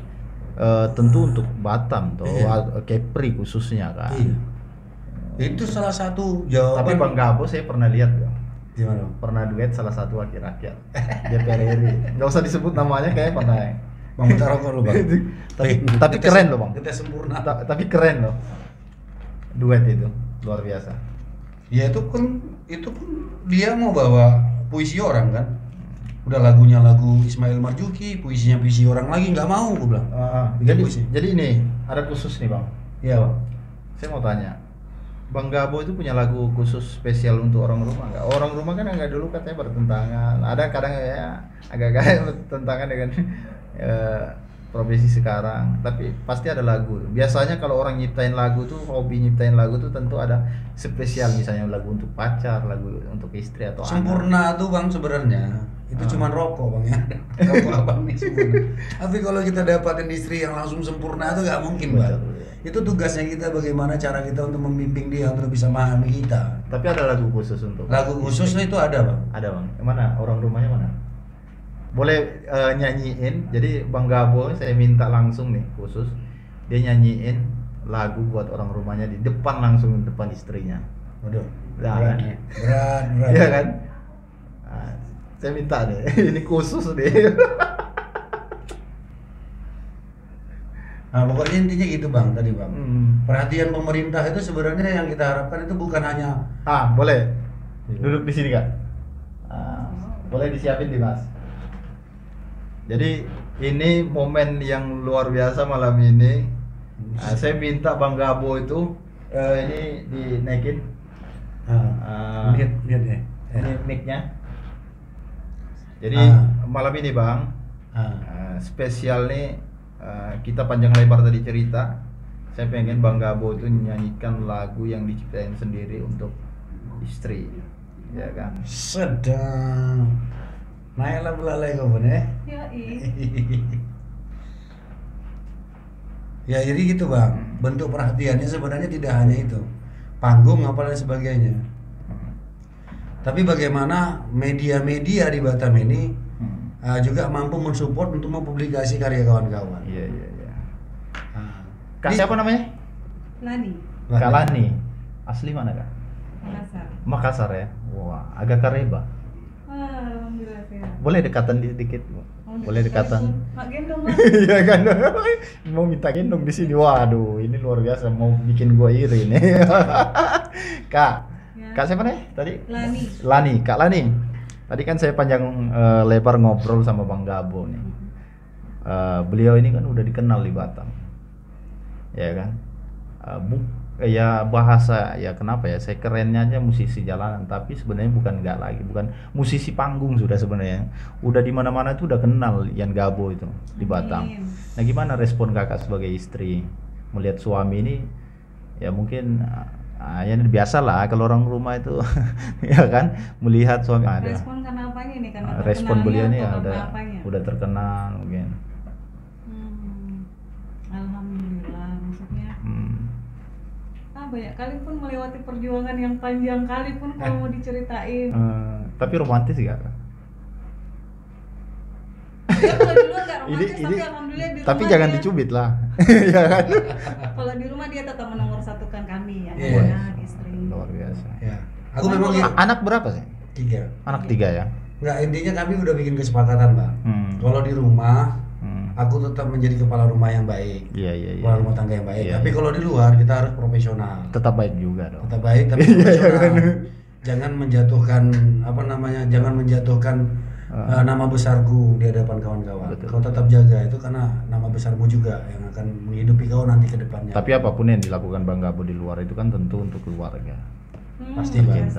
tentu untuk Batam atau Iya. Kepri khususnya kan. Iya. Itu salah satu Tapi jawaban. Bang Gabo saya pernah lihat, Bang. Gimana? Pernah duet salah satu wakil rakyat DPR RI. Nggak usah disebut namanya, kayak pernah. Bang, bentar rokok lu, Bang. Tapi keren loh, Bang. Kita sempurna. Tapi keren loh. Duet itu luar biasa. Ya itu kan dia mau bawa puisi orang kan. Udah lagunya lagu Ismail Marzuki, puisinya puisi orang lagi, nggak mau gue bilang. Bikin puisi. Jadi ini ada khusus nih, Bang. Iya, Bang. Saya mau tanya, Bang Gabo itu punya lagu khusus spesial untuk orang rumah nggak? Orang rumah kan agak dulu katanya bertentangan, ada kadang ya agak-agak bertentangan dengan profesi sekarang, tapi pasti ada lagu. Biasanya kalau orang nyiptain lagu tuh, hobi nyiptain lagu tuh tentu ada spesial, misalnya lagu untuk pacar, lagu untuk istri atau Sempurna tuh, Bang, sebenarnya itu cuman rokok, Bang, ya. Rokok abang nih sempurna. Tapi kalau kita dapatin istri yang langsung sempurna itu nggak mungkin, Bang. Betul, ya. Itu tugasnya kita, bagaimana cara kita untuk membimbing dia untuk bisa memahami kita. Tapi ada lagu khusus untuk Lagu khususnya itu ada, Bang. Ada, Bang. Yang mana? Orang rumahnya mana? Boleh nyanyiin. Jadi Bang Gabo saya minta langsung nih khusus dia nyanyiin lagu buat orang rumahnya di depan, langsung di depan istrinya. Waduh. Nah, Berat, ya. berat. Iya kan? Nah, saya minta deh. Ini khusus deh. Nah, pokoknya intinya gitu, Bang, tadi, Bang. Hmm. Perhatian pemerintah itu sebenarnya yang kita harapkan itu bukan hanya Boleh. Duduk di sini, Kak. Boleh disiapin, Dimas. Jadi ini momen yang luar biasa malam ini. Saya minta Bang Gabo itu ini dinaikin lihat ya. ini mic-nya. Jadi malam ini, Bang, spesial nih, kita panjang lebar tadi cerita. Saya pengen Bang Gabo itu nyanyikan lagu yang diciptain sendiri untuk istri, ya kan? Sedang naiklah belalai kau pun ya. Ya, jadi gitu, Bang. Bentuk perhatiannya sebenarnya tidak hanya itu, panggung apa dan sebagainya. Tapi bagaimana media-media di Batam ini juga mampu mensupport untuk mempublikasi karya kawan-kawan. Iya. Kak Di- siapa namanya? Lani, Kak Lani. Asli mana, Kak? Makassar. Makassar ya. Wah, agak kareba. Alhamdulillah sehat. Boleh dekatan dikit, Bu? Boleh dekatan. Mak gendong, Mas. Iya kan, mau minta gendong di sini. Waduh, ini luar biasa, mau bikin gua iri ini. Kak, Ya. Kak siapa nih tadi? Lani. Kak Lani. Tadi kan saya panjang lebar ngobrol sama Bang Gabo nih. Beliau ini kan udah dikenal di Batam, ya kan? Ya bahasa ya kenapa ya? Saya kerennya aja musisi jalanan, tapi sebenarnya bukan musisi panggung sudah sebenarnya. Udah di mana-mana itu udah kenal Yan Gabo itu di Batam. Amin. Nah, gimana respon kakak sebagai istri melihat suami ini? Ya mungkin ya biasa lah kalau orang rumah itu ya kan melihat suami ada. Respon karena apanya nih? Karena Respon beliau ini terkenalnya atau ada karena apanya? udah terkenal mungkin. Alhamdulillah, maksudnya Hmm. banyak kali pun melewati perjuangan yang panjang kali pun kalau mau diceritain. Tapi romantis gak? Ya kalau di luar nggak romantis, Ini- tapi alhamdulillah di Tapi rumah jangan dia, dicubit lah. Ya kan? kalau di rumah dia tetap menomor satukan kami ya, Iya. anak, istri. Luar biasa. Ya. Aku memang Anak berapa sih? 3. Anak 3 ya. Nggak, intinya kami udah bikin kesepakatan, Bang. Kalau di rumah aku tetap menjadi kepala rumah yang baik. Iya. Kepala rumah tangga yang baik. Iya, Tapi kalau di luar kita harus profesional. Tetap baik juga dong. Tetap baik tapi profesional. Jangan menjatuhkan jangan menjatuhkan nama besarku di hadapan kawan-kawan. Kau tetap jaga itu karena nama besarmu juga yang akan menghidupi kau nanti ke depannya. Tapi apapun yang dilakukan Bang Gabo di luar itu kan tentu untuk keluarga. Pasti Bang.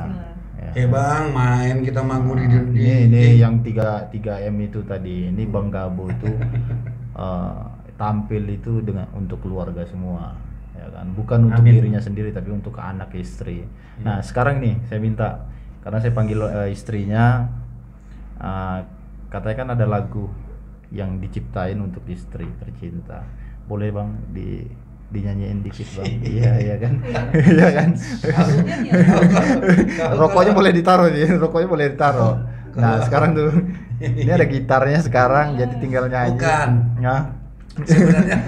Ya. Bang, main kita manggung ini yang 3M itu tadi. Ini Bang Gabo itu tampil itu untuk keluarga semua, ya kan? Bukan untuk dirinya sendiri tapi untuk anak istri. Nah, sekarang nih saya minta karena saya panggil istrinya, katanya kan ada lagu yang diciptain untuk istri tercinta. Boleh Bang dinyanyiin dikit Bang? Iya kan? Iya kan? Rokoknya boleh ditaruh nih, rokoknya boleh ditaruh. Nah, sekarang tuh ini ada gitarnya sekarang, jadi tinggal nyanyi. Bukan. Nah. Sebenarnya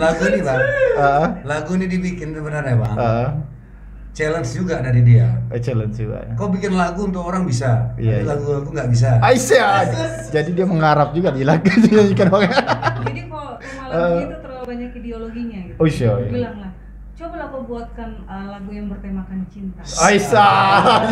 lagu ini Bang. Lagu ini dibikin sebenarnya Bang. Challenge juga dari dia. Challenge juga. Ya. Kau bikin lagu untuk orang bisa, tapi lagu aku nggak bisa. Aisyah. Jadi dia mengharap juga di lagu dinyanyikan Bang. Jadi kalau lagu itu terlalu banyak ideologinya gitu. Oh iya. Bilang lah, cobalah kau buatkan lagu yang bertemakan cinta. Aisyah.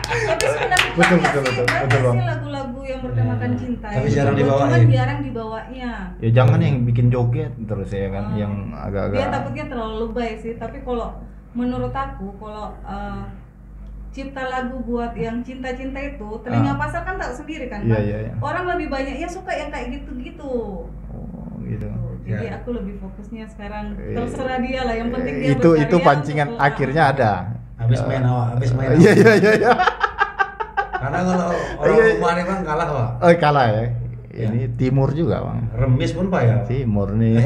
Tapi sebenarnya betul Bang. Lagu-lagu yang bertemakan cinta. Tapi jarang dibawain. Cuman jarang dibawanya. Ya jangan yang bikin joget terus ya kan, yang agak-agak. Dia takutnya terlalu lebay sih. Tapi kalau menurut aku, kalau cipta lagu buat yang cinta-cinta itu, telinga pasar kan tak sendiri kan? Iya. Orang lebih banyak ya suka yang kayak gitu-gitu. Oh gitu. Jadi aku lebih fokusnya sekarang terserah dia lah. Yang penting dia itu pancingan akhirnya ada. Habis main. Iya. Karena kalau orang rumah nih Bang kalah Pak. Oh kalah ya. Ini timur juga Bang. Remis pun Pak ya. Timur nih.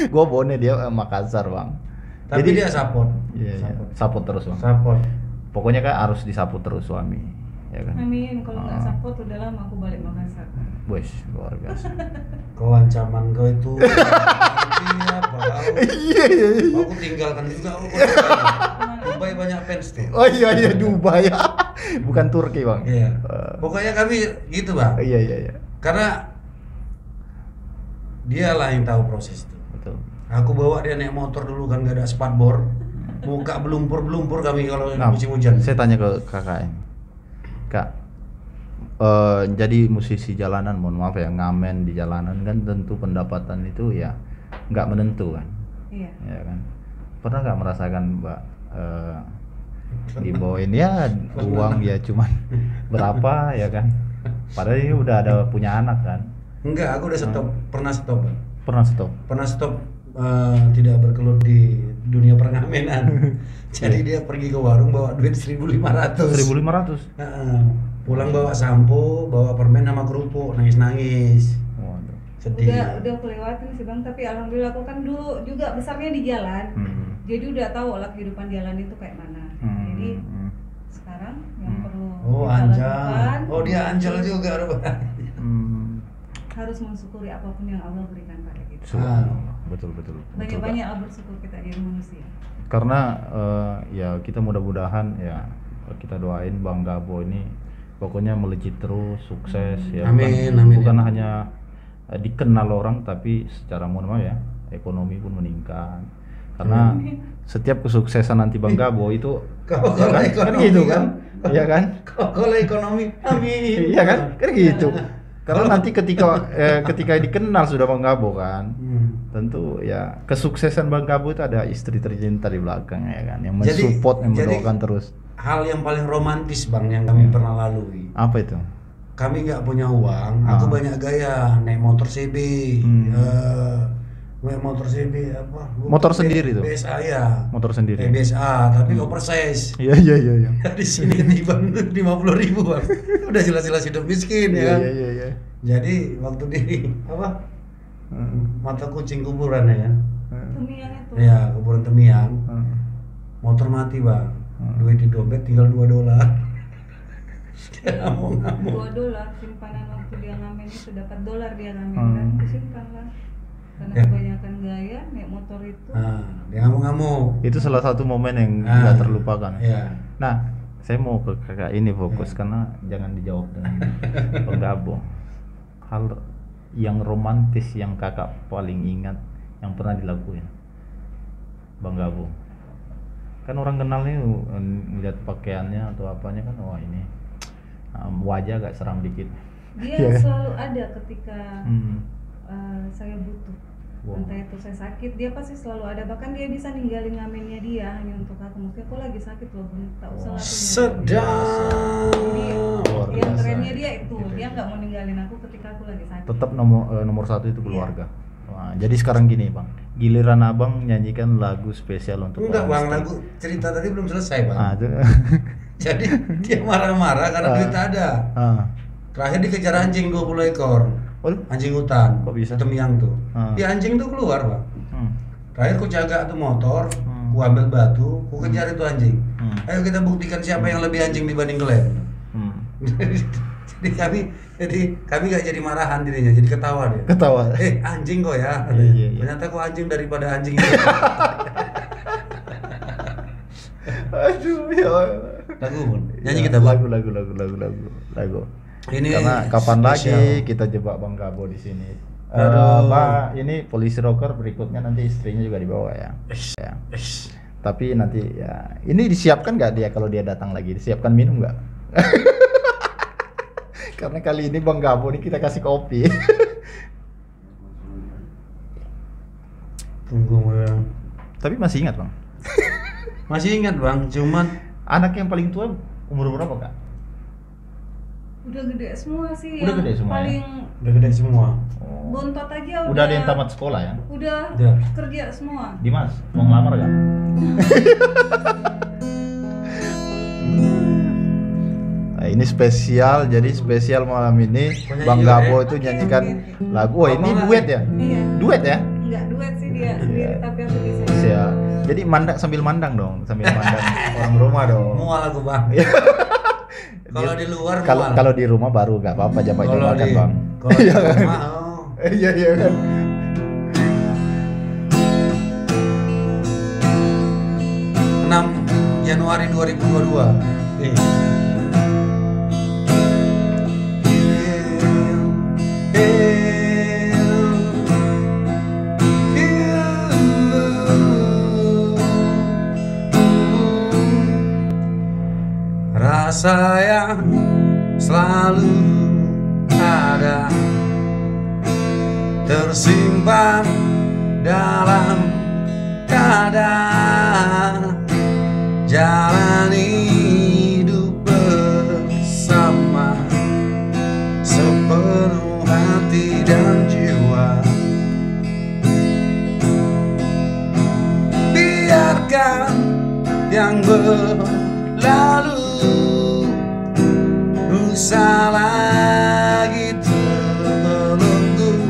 Gua Bone, dia Makassar Bang. Tapi jadi, dia support. Iya. Support terus Bang. Support. Pokoknya kan harus disaput terus suami. Ya kan? Amin. Kalau nggak support udah lama aku balik Makassar. Wes luar biasa. Kau ancaman kau itu. Iya. Aku tinggalkan juga. Dubai banyak fans tuh. Oh iya Dubai ya. Bukan Turki Bang. Iya. Pokoknya kami gitu Bang. Iya. Karena dialah yang tahu proses itu. Betul. Aku bawa dia naik motor dulu kan gak ada spatbor. Buka belumpur kami kalau musim hujan. Saya tanya ke kakak ini. Kak, jadi musisi jalanan, mohon maaf ya, ngamen di jalanan kan tentu pendapatan itu ya nggak menentu kan. Iya. Ya kan. Pernah nggak merasakan Mbak dibawain ya uang ya cuman berapa ya kan? Padahal ini udah ada punya anak kan? Enggak, aku udah stop. Pernah stop. Pernah stop. Tidak bergelut di dunia perngamenan. Jadi dia pergi ke warung bawa duit 1.500. 1.500. Pulang bawa sampo, bawa permen sama kerupuk, nangis. Waduh. Sedih. Udah aku lewatin sih Bang, tapi alhamdulillah aku kan dulu juga besarnya di jalan. Jadi udah tahu lah kehidupan jalan itu kayak mana. Jadi sekarang yang perlu kita lakukan, dia anjal juga rupanya. harus mensyukuri apapun yang Allah berikan pada kita. Betul. Banyak-banyaklah bersyukur kita jadi manusia. Karena ya kita mudah-mudahan ya kita doain Bang Gabo ini pokoknya melejit terus, sukses ya. Amin. Bukan hanya dikenal orang tapi secara mohon maaf ya ekonomi pun meningkat. Karena setiap kesuksesan nanti Bang Gabo itu kan gitu kan? Iya kan? Kalau ekonomi, amin. Iya kan? Kan gitu. Karena nanti ketika dikenal sudah Bang Gabo kan, tentu ya kesuksesan Bang Gabo itu ada istri tercinta di belakang ya kan, yang mensupport, yang mendoakan terus. Hal yang paling romantis Bang yang kami pernah lalui. Apa itu? Kami nggak punya uang, aku banyak gaya, naik motor CB, naik motor CB apa? Motor sendiri tuh? BSA ya. Motor sendiri. BSA tapi oversize. Iya. Di sini tiba 50.000 Bang. Udah jelas-jelas hidup miskin ya kan. Iya. Jadi waktu di apa? Mata kucing kuburan ya kan. Temiang itu. Iya, kuburan Temiang. Motor mati Bang. Duit di dompet tinggal $2. Dia ngamuk. $2 simpanan waktu dia ngamen itu dapat $1 dia ngamen kan, disimpan lah. karena Ya. kebanyakan gaya naik motor itu. Nah, dia ngamuk-ngamuk. Itu salah satu momen yang nggak terlupakan. Iya. Nah, saya mau ke kakak ini fokus karena jangan dijawab dengan Bang Gabo. Hal yang romantis yang kakak paling ingat yang pernah dilakuin, Bang Gabo. Kan orang kenalnya ngeliat pakaiannya atau apanya kan, wah ini wajah agak seram dikit. Dia selalu ada ketika saya butuh. Entah itu saya sakit, dia pasti selalu ada. Bahkan dia bisa ninggalin ngamennya dia hanya untuk aku. Mungkin aku lagi sakit loh, Bun. Tak usah lah. Sedang. Jadi yang kerennya dia itu, dia nggak mau ninggalin aku ketika aku lagi sakit. Tetap nomor satu itu keluarga. Wah, jadi sekarang gini Bang, giliran abang nyanyikan lagu spesial untuk Enggak orang bang, miskin. lagu cerita tadi belum selesai bang. Itu. Jadi dia marah-marah karena duit tak ada. Terakhir dikejar anjing 20 ekor. Waduh. Anjing hutan. Kok bisa? Temiang tuh. Di anjing tuh keluar bang. Terakhir ku jaga tuh motor, ku ambil batu, ku kejar itu anjing. Ayo kita buktikan siapa yang lebih anjing dibanding Glenn. Jadi kami gak jadi marahan dirinya, jadi ketawa dia. Ketawa. Anjing kok ya. Iya. Ternyata kok anjing daripada anjing itu. Aduh ya. Lagu pun. Nyanyi kita bang. Lagu. Ini karena kapan spesial. lagi kita jebak Bang Gabo di sini. Pak, ini polisi rocker berikutnya nanti istrinya juga dibawa ya. Ya. Tapi nanti ya, ini disiapkan nggak dia kalau dia datang lagi? Disiapkan minum nggak? Karena kali ini Bang Gabo ini kita kasih kopi. Tunggu bang. Tapi masih ingat Bang? Masih ingat bang, cuman Anak yang paling tua umur berapa Kak? Udah gede semua sih. Udah yang gede semua, paling udah gede semua. bontot aja Udah ada yang tamat sekolah ya? Udah Udah. kerja semua. Dimas, mau ngelamar gak? Nah, ini spesial, jadi spesial malam ini Bang Gabo itu nyanyikan lagu. Oh, ini duet ya? Iya. Duet ya? Enggak duet sih dia sendiri, tapi aku bisa. Siap. Jadi sambil mandang dong, sambil mandang orang rumah dong. Mual aku bang. Kalau di luar mual. Kalau di rumah baru gak apa-apa jabat-jabat kan Bang. Kalau di rumah, oh. Iya kan. 6 Januari 2022. Nih. Rasa yang selalu ada tersimpan dalam dada, jalani hidup bersama sepenuh hati dan jiwa. Biarkan yang berlalu usah lagi terbelenggu,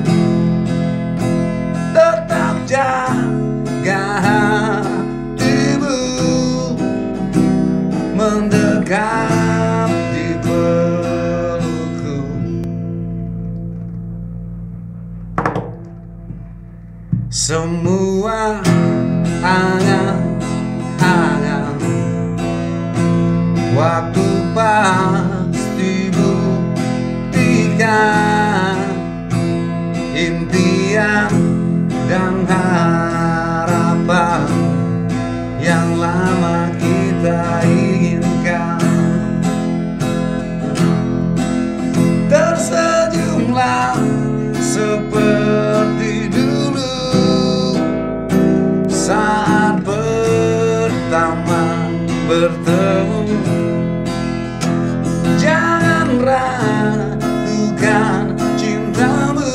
tetap jaga hatimu, mendekat di pelukku. Semua angan-angan waktu pasti buktikan impian dan harapan yang lama kita inginkan. Tersenyumlah seperti dulu saat pertama bertemu. Jangan ragukan cintamu,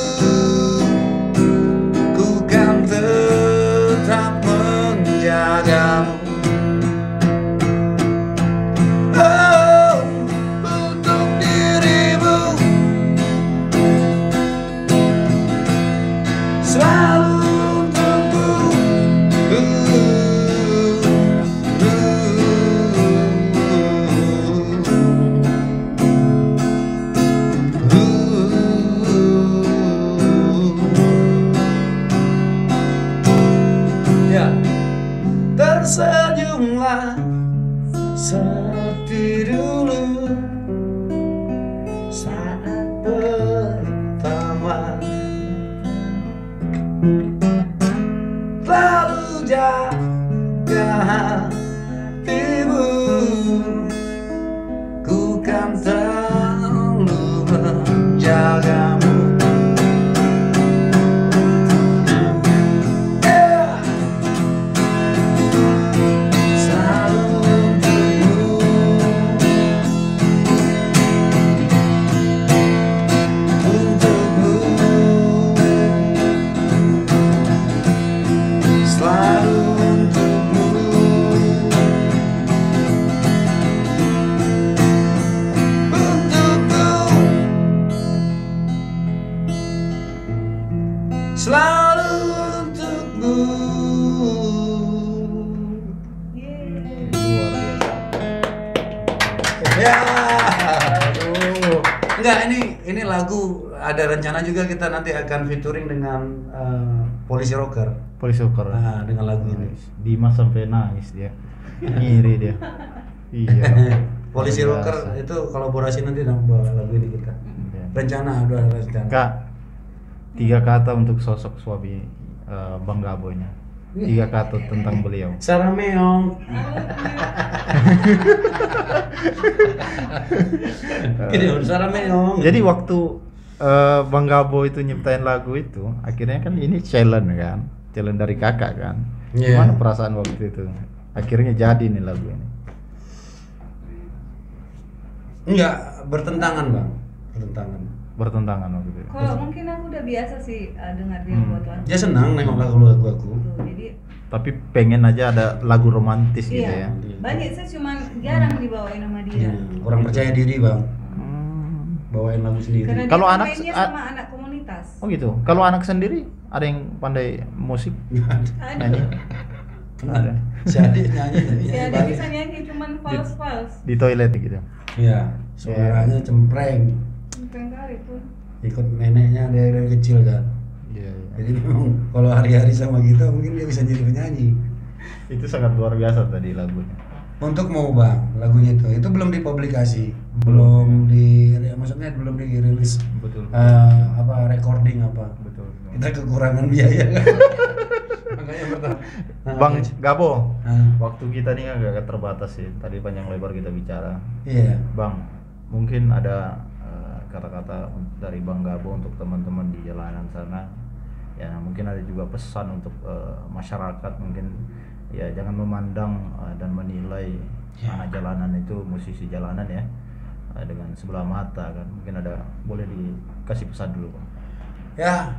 ku kan tetap menjagamu. Oh, untuk dirimu selalu untukku. tersenyumlah seperti dulu saat pertama. Lalu jaga hatimu, ku kan selalu menjagamu. Selalu untukmu. Luar biasa. Ya. Enggak, ini lagu ada rencana juga kita nanti akan featuring dengan Polisi Rocker. Polisi Rocker. Nah, dengan lagu ini. Dimas sampai nangis dia. Ngiri dia. Iya. Polisi Luar Rocker biasa. itu kolaborasi nanti dengan lagu ini kita. Iya. Rencana, ada rencana. Kak, 3 kata untuk sosok suami Bang Gabo nya. 3 kata tentang beliau. Sarah Meong. Gini, Sarah Meong. Jadi waktu Bang Gabo itu nyiptain lagu itu, akhirnya kan ini challenge kan, challenge dari kakak kan. Iya. Gimana perasaan waktu itu? Akhirnya jadi nih lagu ini. Enggak, bertentangan Bang. Bertentangan waktu itu. Kalau mungkin aku udah biasa sih dengar dia buat lagu. Dia senang nengok lagu aku. Tuh, jadi Tapi pengen aja ada lagu romantis gitu iya, ya. banyak sih cuman jarang dibawain sama dia. Orang percaya diri Bang, Hmm. bawain lagu sendiri. Karena Kalau dia anak- mainnya sama anak komunitas. Oh gitu. Kalau anak sendiri ada yang pandai musik? Nyanyi? Ada. Si adik nyanyi, Si Ade balik. bisa nyanyi cuman fals. Di toilet gitu. Iya, suaranya cempreng. Pengen kali pun. Ikut neneknya dari kecil kan. Iya, iya. Jadi memang kalau hari-hari sama kita mungkin dia bisa jadi penyanyi. Itu sangat luar biasa tadi lagunya. Untuk mau Bang, lagunya itu belum dipublikasi, belum maksudnya belum dirilis Betul. recording apa. Betul. Kita kekurangan biaya kan. Makanya pertama. Bang Gabo, Nah, waktu kita nih agak terbatas sih. Tadi panjang lebar kita bicara. iya. Bang, mungkin ada kata-kata dari Bang Gabo untuk teman-teman di jalanan sana. Ya, mungkin ada juga pesan untuk masyarakat, mungkin ya jangan memandang dan menilai Ya. anak jalanan itu musisi jalanan ya dengan sebelah mata kan. Mungkin ada, boleh dikasih pesan dulu Bang. Ya,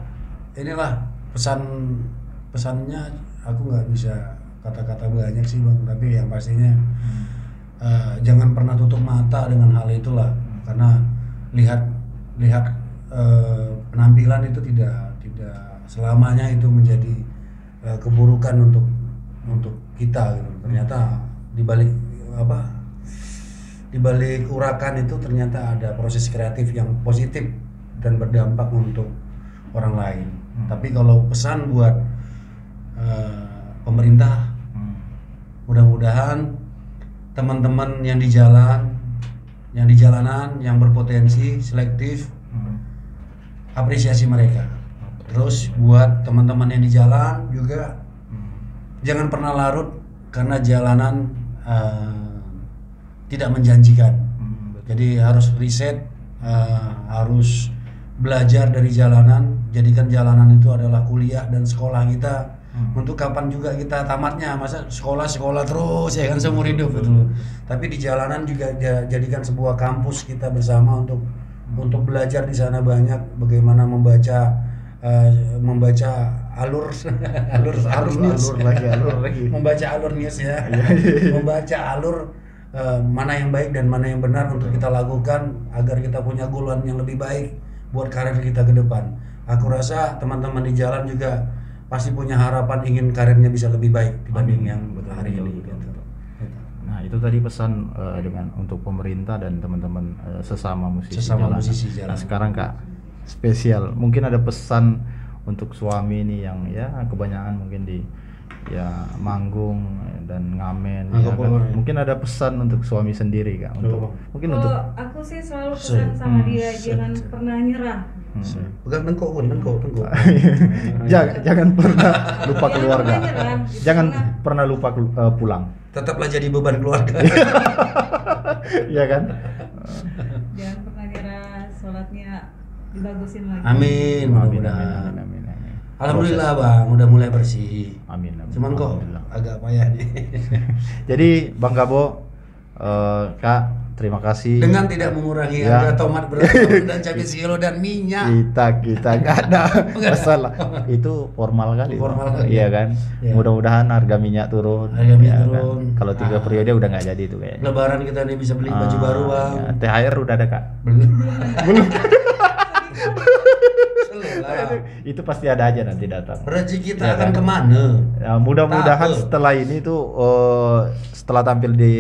inilah pesannya. Aku nggak bisa kata-kata banyak sih Bang, tapi yang pastinya jangan pernah tutup mata dengan hal itulah, karena lihat penampilan itu tidak selamanya itu menjadi keburukan untuk kita gitu. Ternyata di balik urakan itu ternyata ada proses kreatif yang positif dan berdampak untuk orang lain. Tapi kalau pesan buat pemerintah, mudah-mudahan teman-teman yang di jalanan yang berpotensi selektif, apresiasi mereka. Terus buat teman-teman yang di jalan juga jangan pernah larut karena jalanan tidak menjanjikan. Jadi harus riset, harus belajar dari jalanan, jadikan jalanan itu adalah kuliah dan sekolah kita. Untuk kapan juga kita tamatnya, masa sekolah terus ya kan seumur hidup gitu. Tapi di jalanan juga jadikan sebuah kampus kita bersama untuk belajar di sana banyak bagaimana membaca alur news. alur lagi. Membaca alur news ya. Membaca alur mana yang baik dan mana yang benar untuk kita lakukan agar kita punya goal yang lebih baik buat karir kita ke depan. Aku rasa teman-teman di jalan juga pasti punya harapan ingin karirnya bisa lebih baik dibanding yang hari ini. Nah, itu tadi pesan dengan untuk pemerintah dan teman-teman sesama musisi jalanan. Nah, sekarang Kak, spesial. Mungkin ada pesan untuk suami nih yang ya kebanyakan mungkin di ya manggung dan ngamen Nah, ya kan? pokoknya. Mungkin ada pesan untuk suami sendiri Kak untuk mungkin untuk Aku sih selalu pesan sama dia jangan pernah nyerah. Pegang tengkok pun, tengkok. jangan pernah lupa Jangan keluarga. pernah nyerah, gitu. Jangan Karena pernah lupa pulang. Tetaplah jadi beban keluarga. Iya kan? jangan pernah nyerah, sholatnya dibagusin lagi. Amin, Amin. mudah-mudahan. Amin. Alhamdulillah Bang, udah mulai bersih. Amin. Cuman kok Alhamdulillah. agak payah nih. Jadi Bang Gabo, Kak, terima kasih. Dengan tidak mengurangi Ya. harga tomat beras dan cabai silo dan minyak. Kita nggak ada masalah. Itu formal kali. Formal kali. Iya kan. Ya. Mudah-mudahan harga minyak turun. Harga minyak ya kan? turun. Kalau 3 periode udah nggak jadi itu kayaknya. Lebaran kita nih bisa beli baju baru Bang. Ya. THR udah ada Kak. Belum. Selalu lah. Itu pasti ada aja nanti datang. Rezeki kita Ya akan kan? kemana? Ya, mudah-mudahan Takut. setelah ini tuh setelah tampil di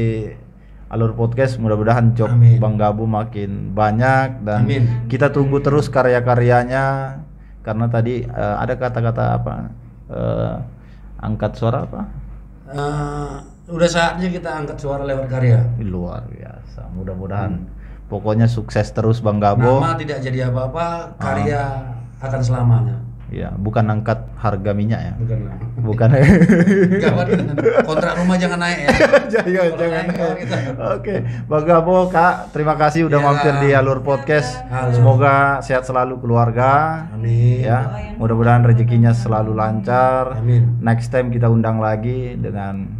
Alur Podcast, mudah-mudahan job Amin. Bang Gabo makin banyak dan Amin. kita tunggu terus karya-karyanya karena tadi ada kata-kata apa angkat suara apa Udah saatnya kita angkat suara lewat karya. luar biasa. Mudah-mudahan pokoknya sukses terus Bang Gabo. Nama tidak jadi apa-apa, karya akan selamanya. Ya, bukan angkat harga minyak ya. Bukan. Bukan. Gawat, kontrak rumah jangan naik ya. jangan. naik, kita. Oke, Bang Gabo, Kak, terima kasih udah Ya. mampir di Alur Podcast. Halo. Semoga sehat selalu keluarga. Amin. Ya, mudah-mudahan rezekinya selalu lancar. Amin. Next time kita undang lagi dengan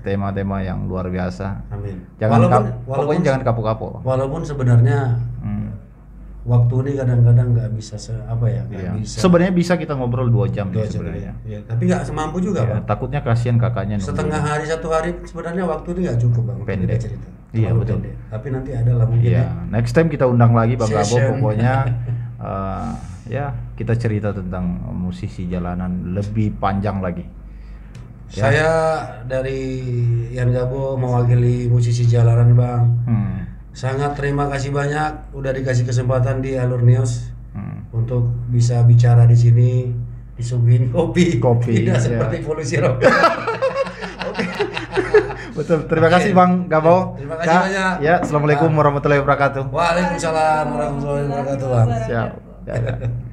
tema-tema yang luar biasa. Amin. Jangan pokoknya jangan kapok-kapok. Walaupun sebenarnya waktu ini kadang-kadang nggak bisa Iya. bisa. Sebenarnya bisa kita ngobrol 2 jam Dua nih jam sebenarnya. ya, tapi nggak semampu juga Ya, Bang. takutnya kasihan kakaknya nunggu. Setengah hari, 1 hari sebenarnya waktu itu nggak cukup Bang. untuk Pendek. kita cerita. Iya, Terlalu betul. pendek. Tapi nanti ada lah mungkin. Iya, next time kita undang lagi Bang Gabo Session. pokoknya ya kita cerita tentang musisi jalanan lebih panjang lagi. Ya. Saya dari Yan Gabo mewakili musisi jalanan Bang. Sangat terima kasih banyak udah dikasih kesempatan di Alur News untuk bisa bicara di sini, disuguhin kopi. Kopi, Tidak ya. seperti polusi rokok. Betul, terima kasih Bang Gabo. Terima kasih Kak, banyak. Ya, assalamualaikum warahmatullahi wabarakatuh. Waalaikumsalam warahmatullahi wabarakatuh Bang. Siap. Ya.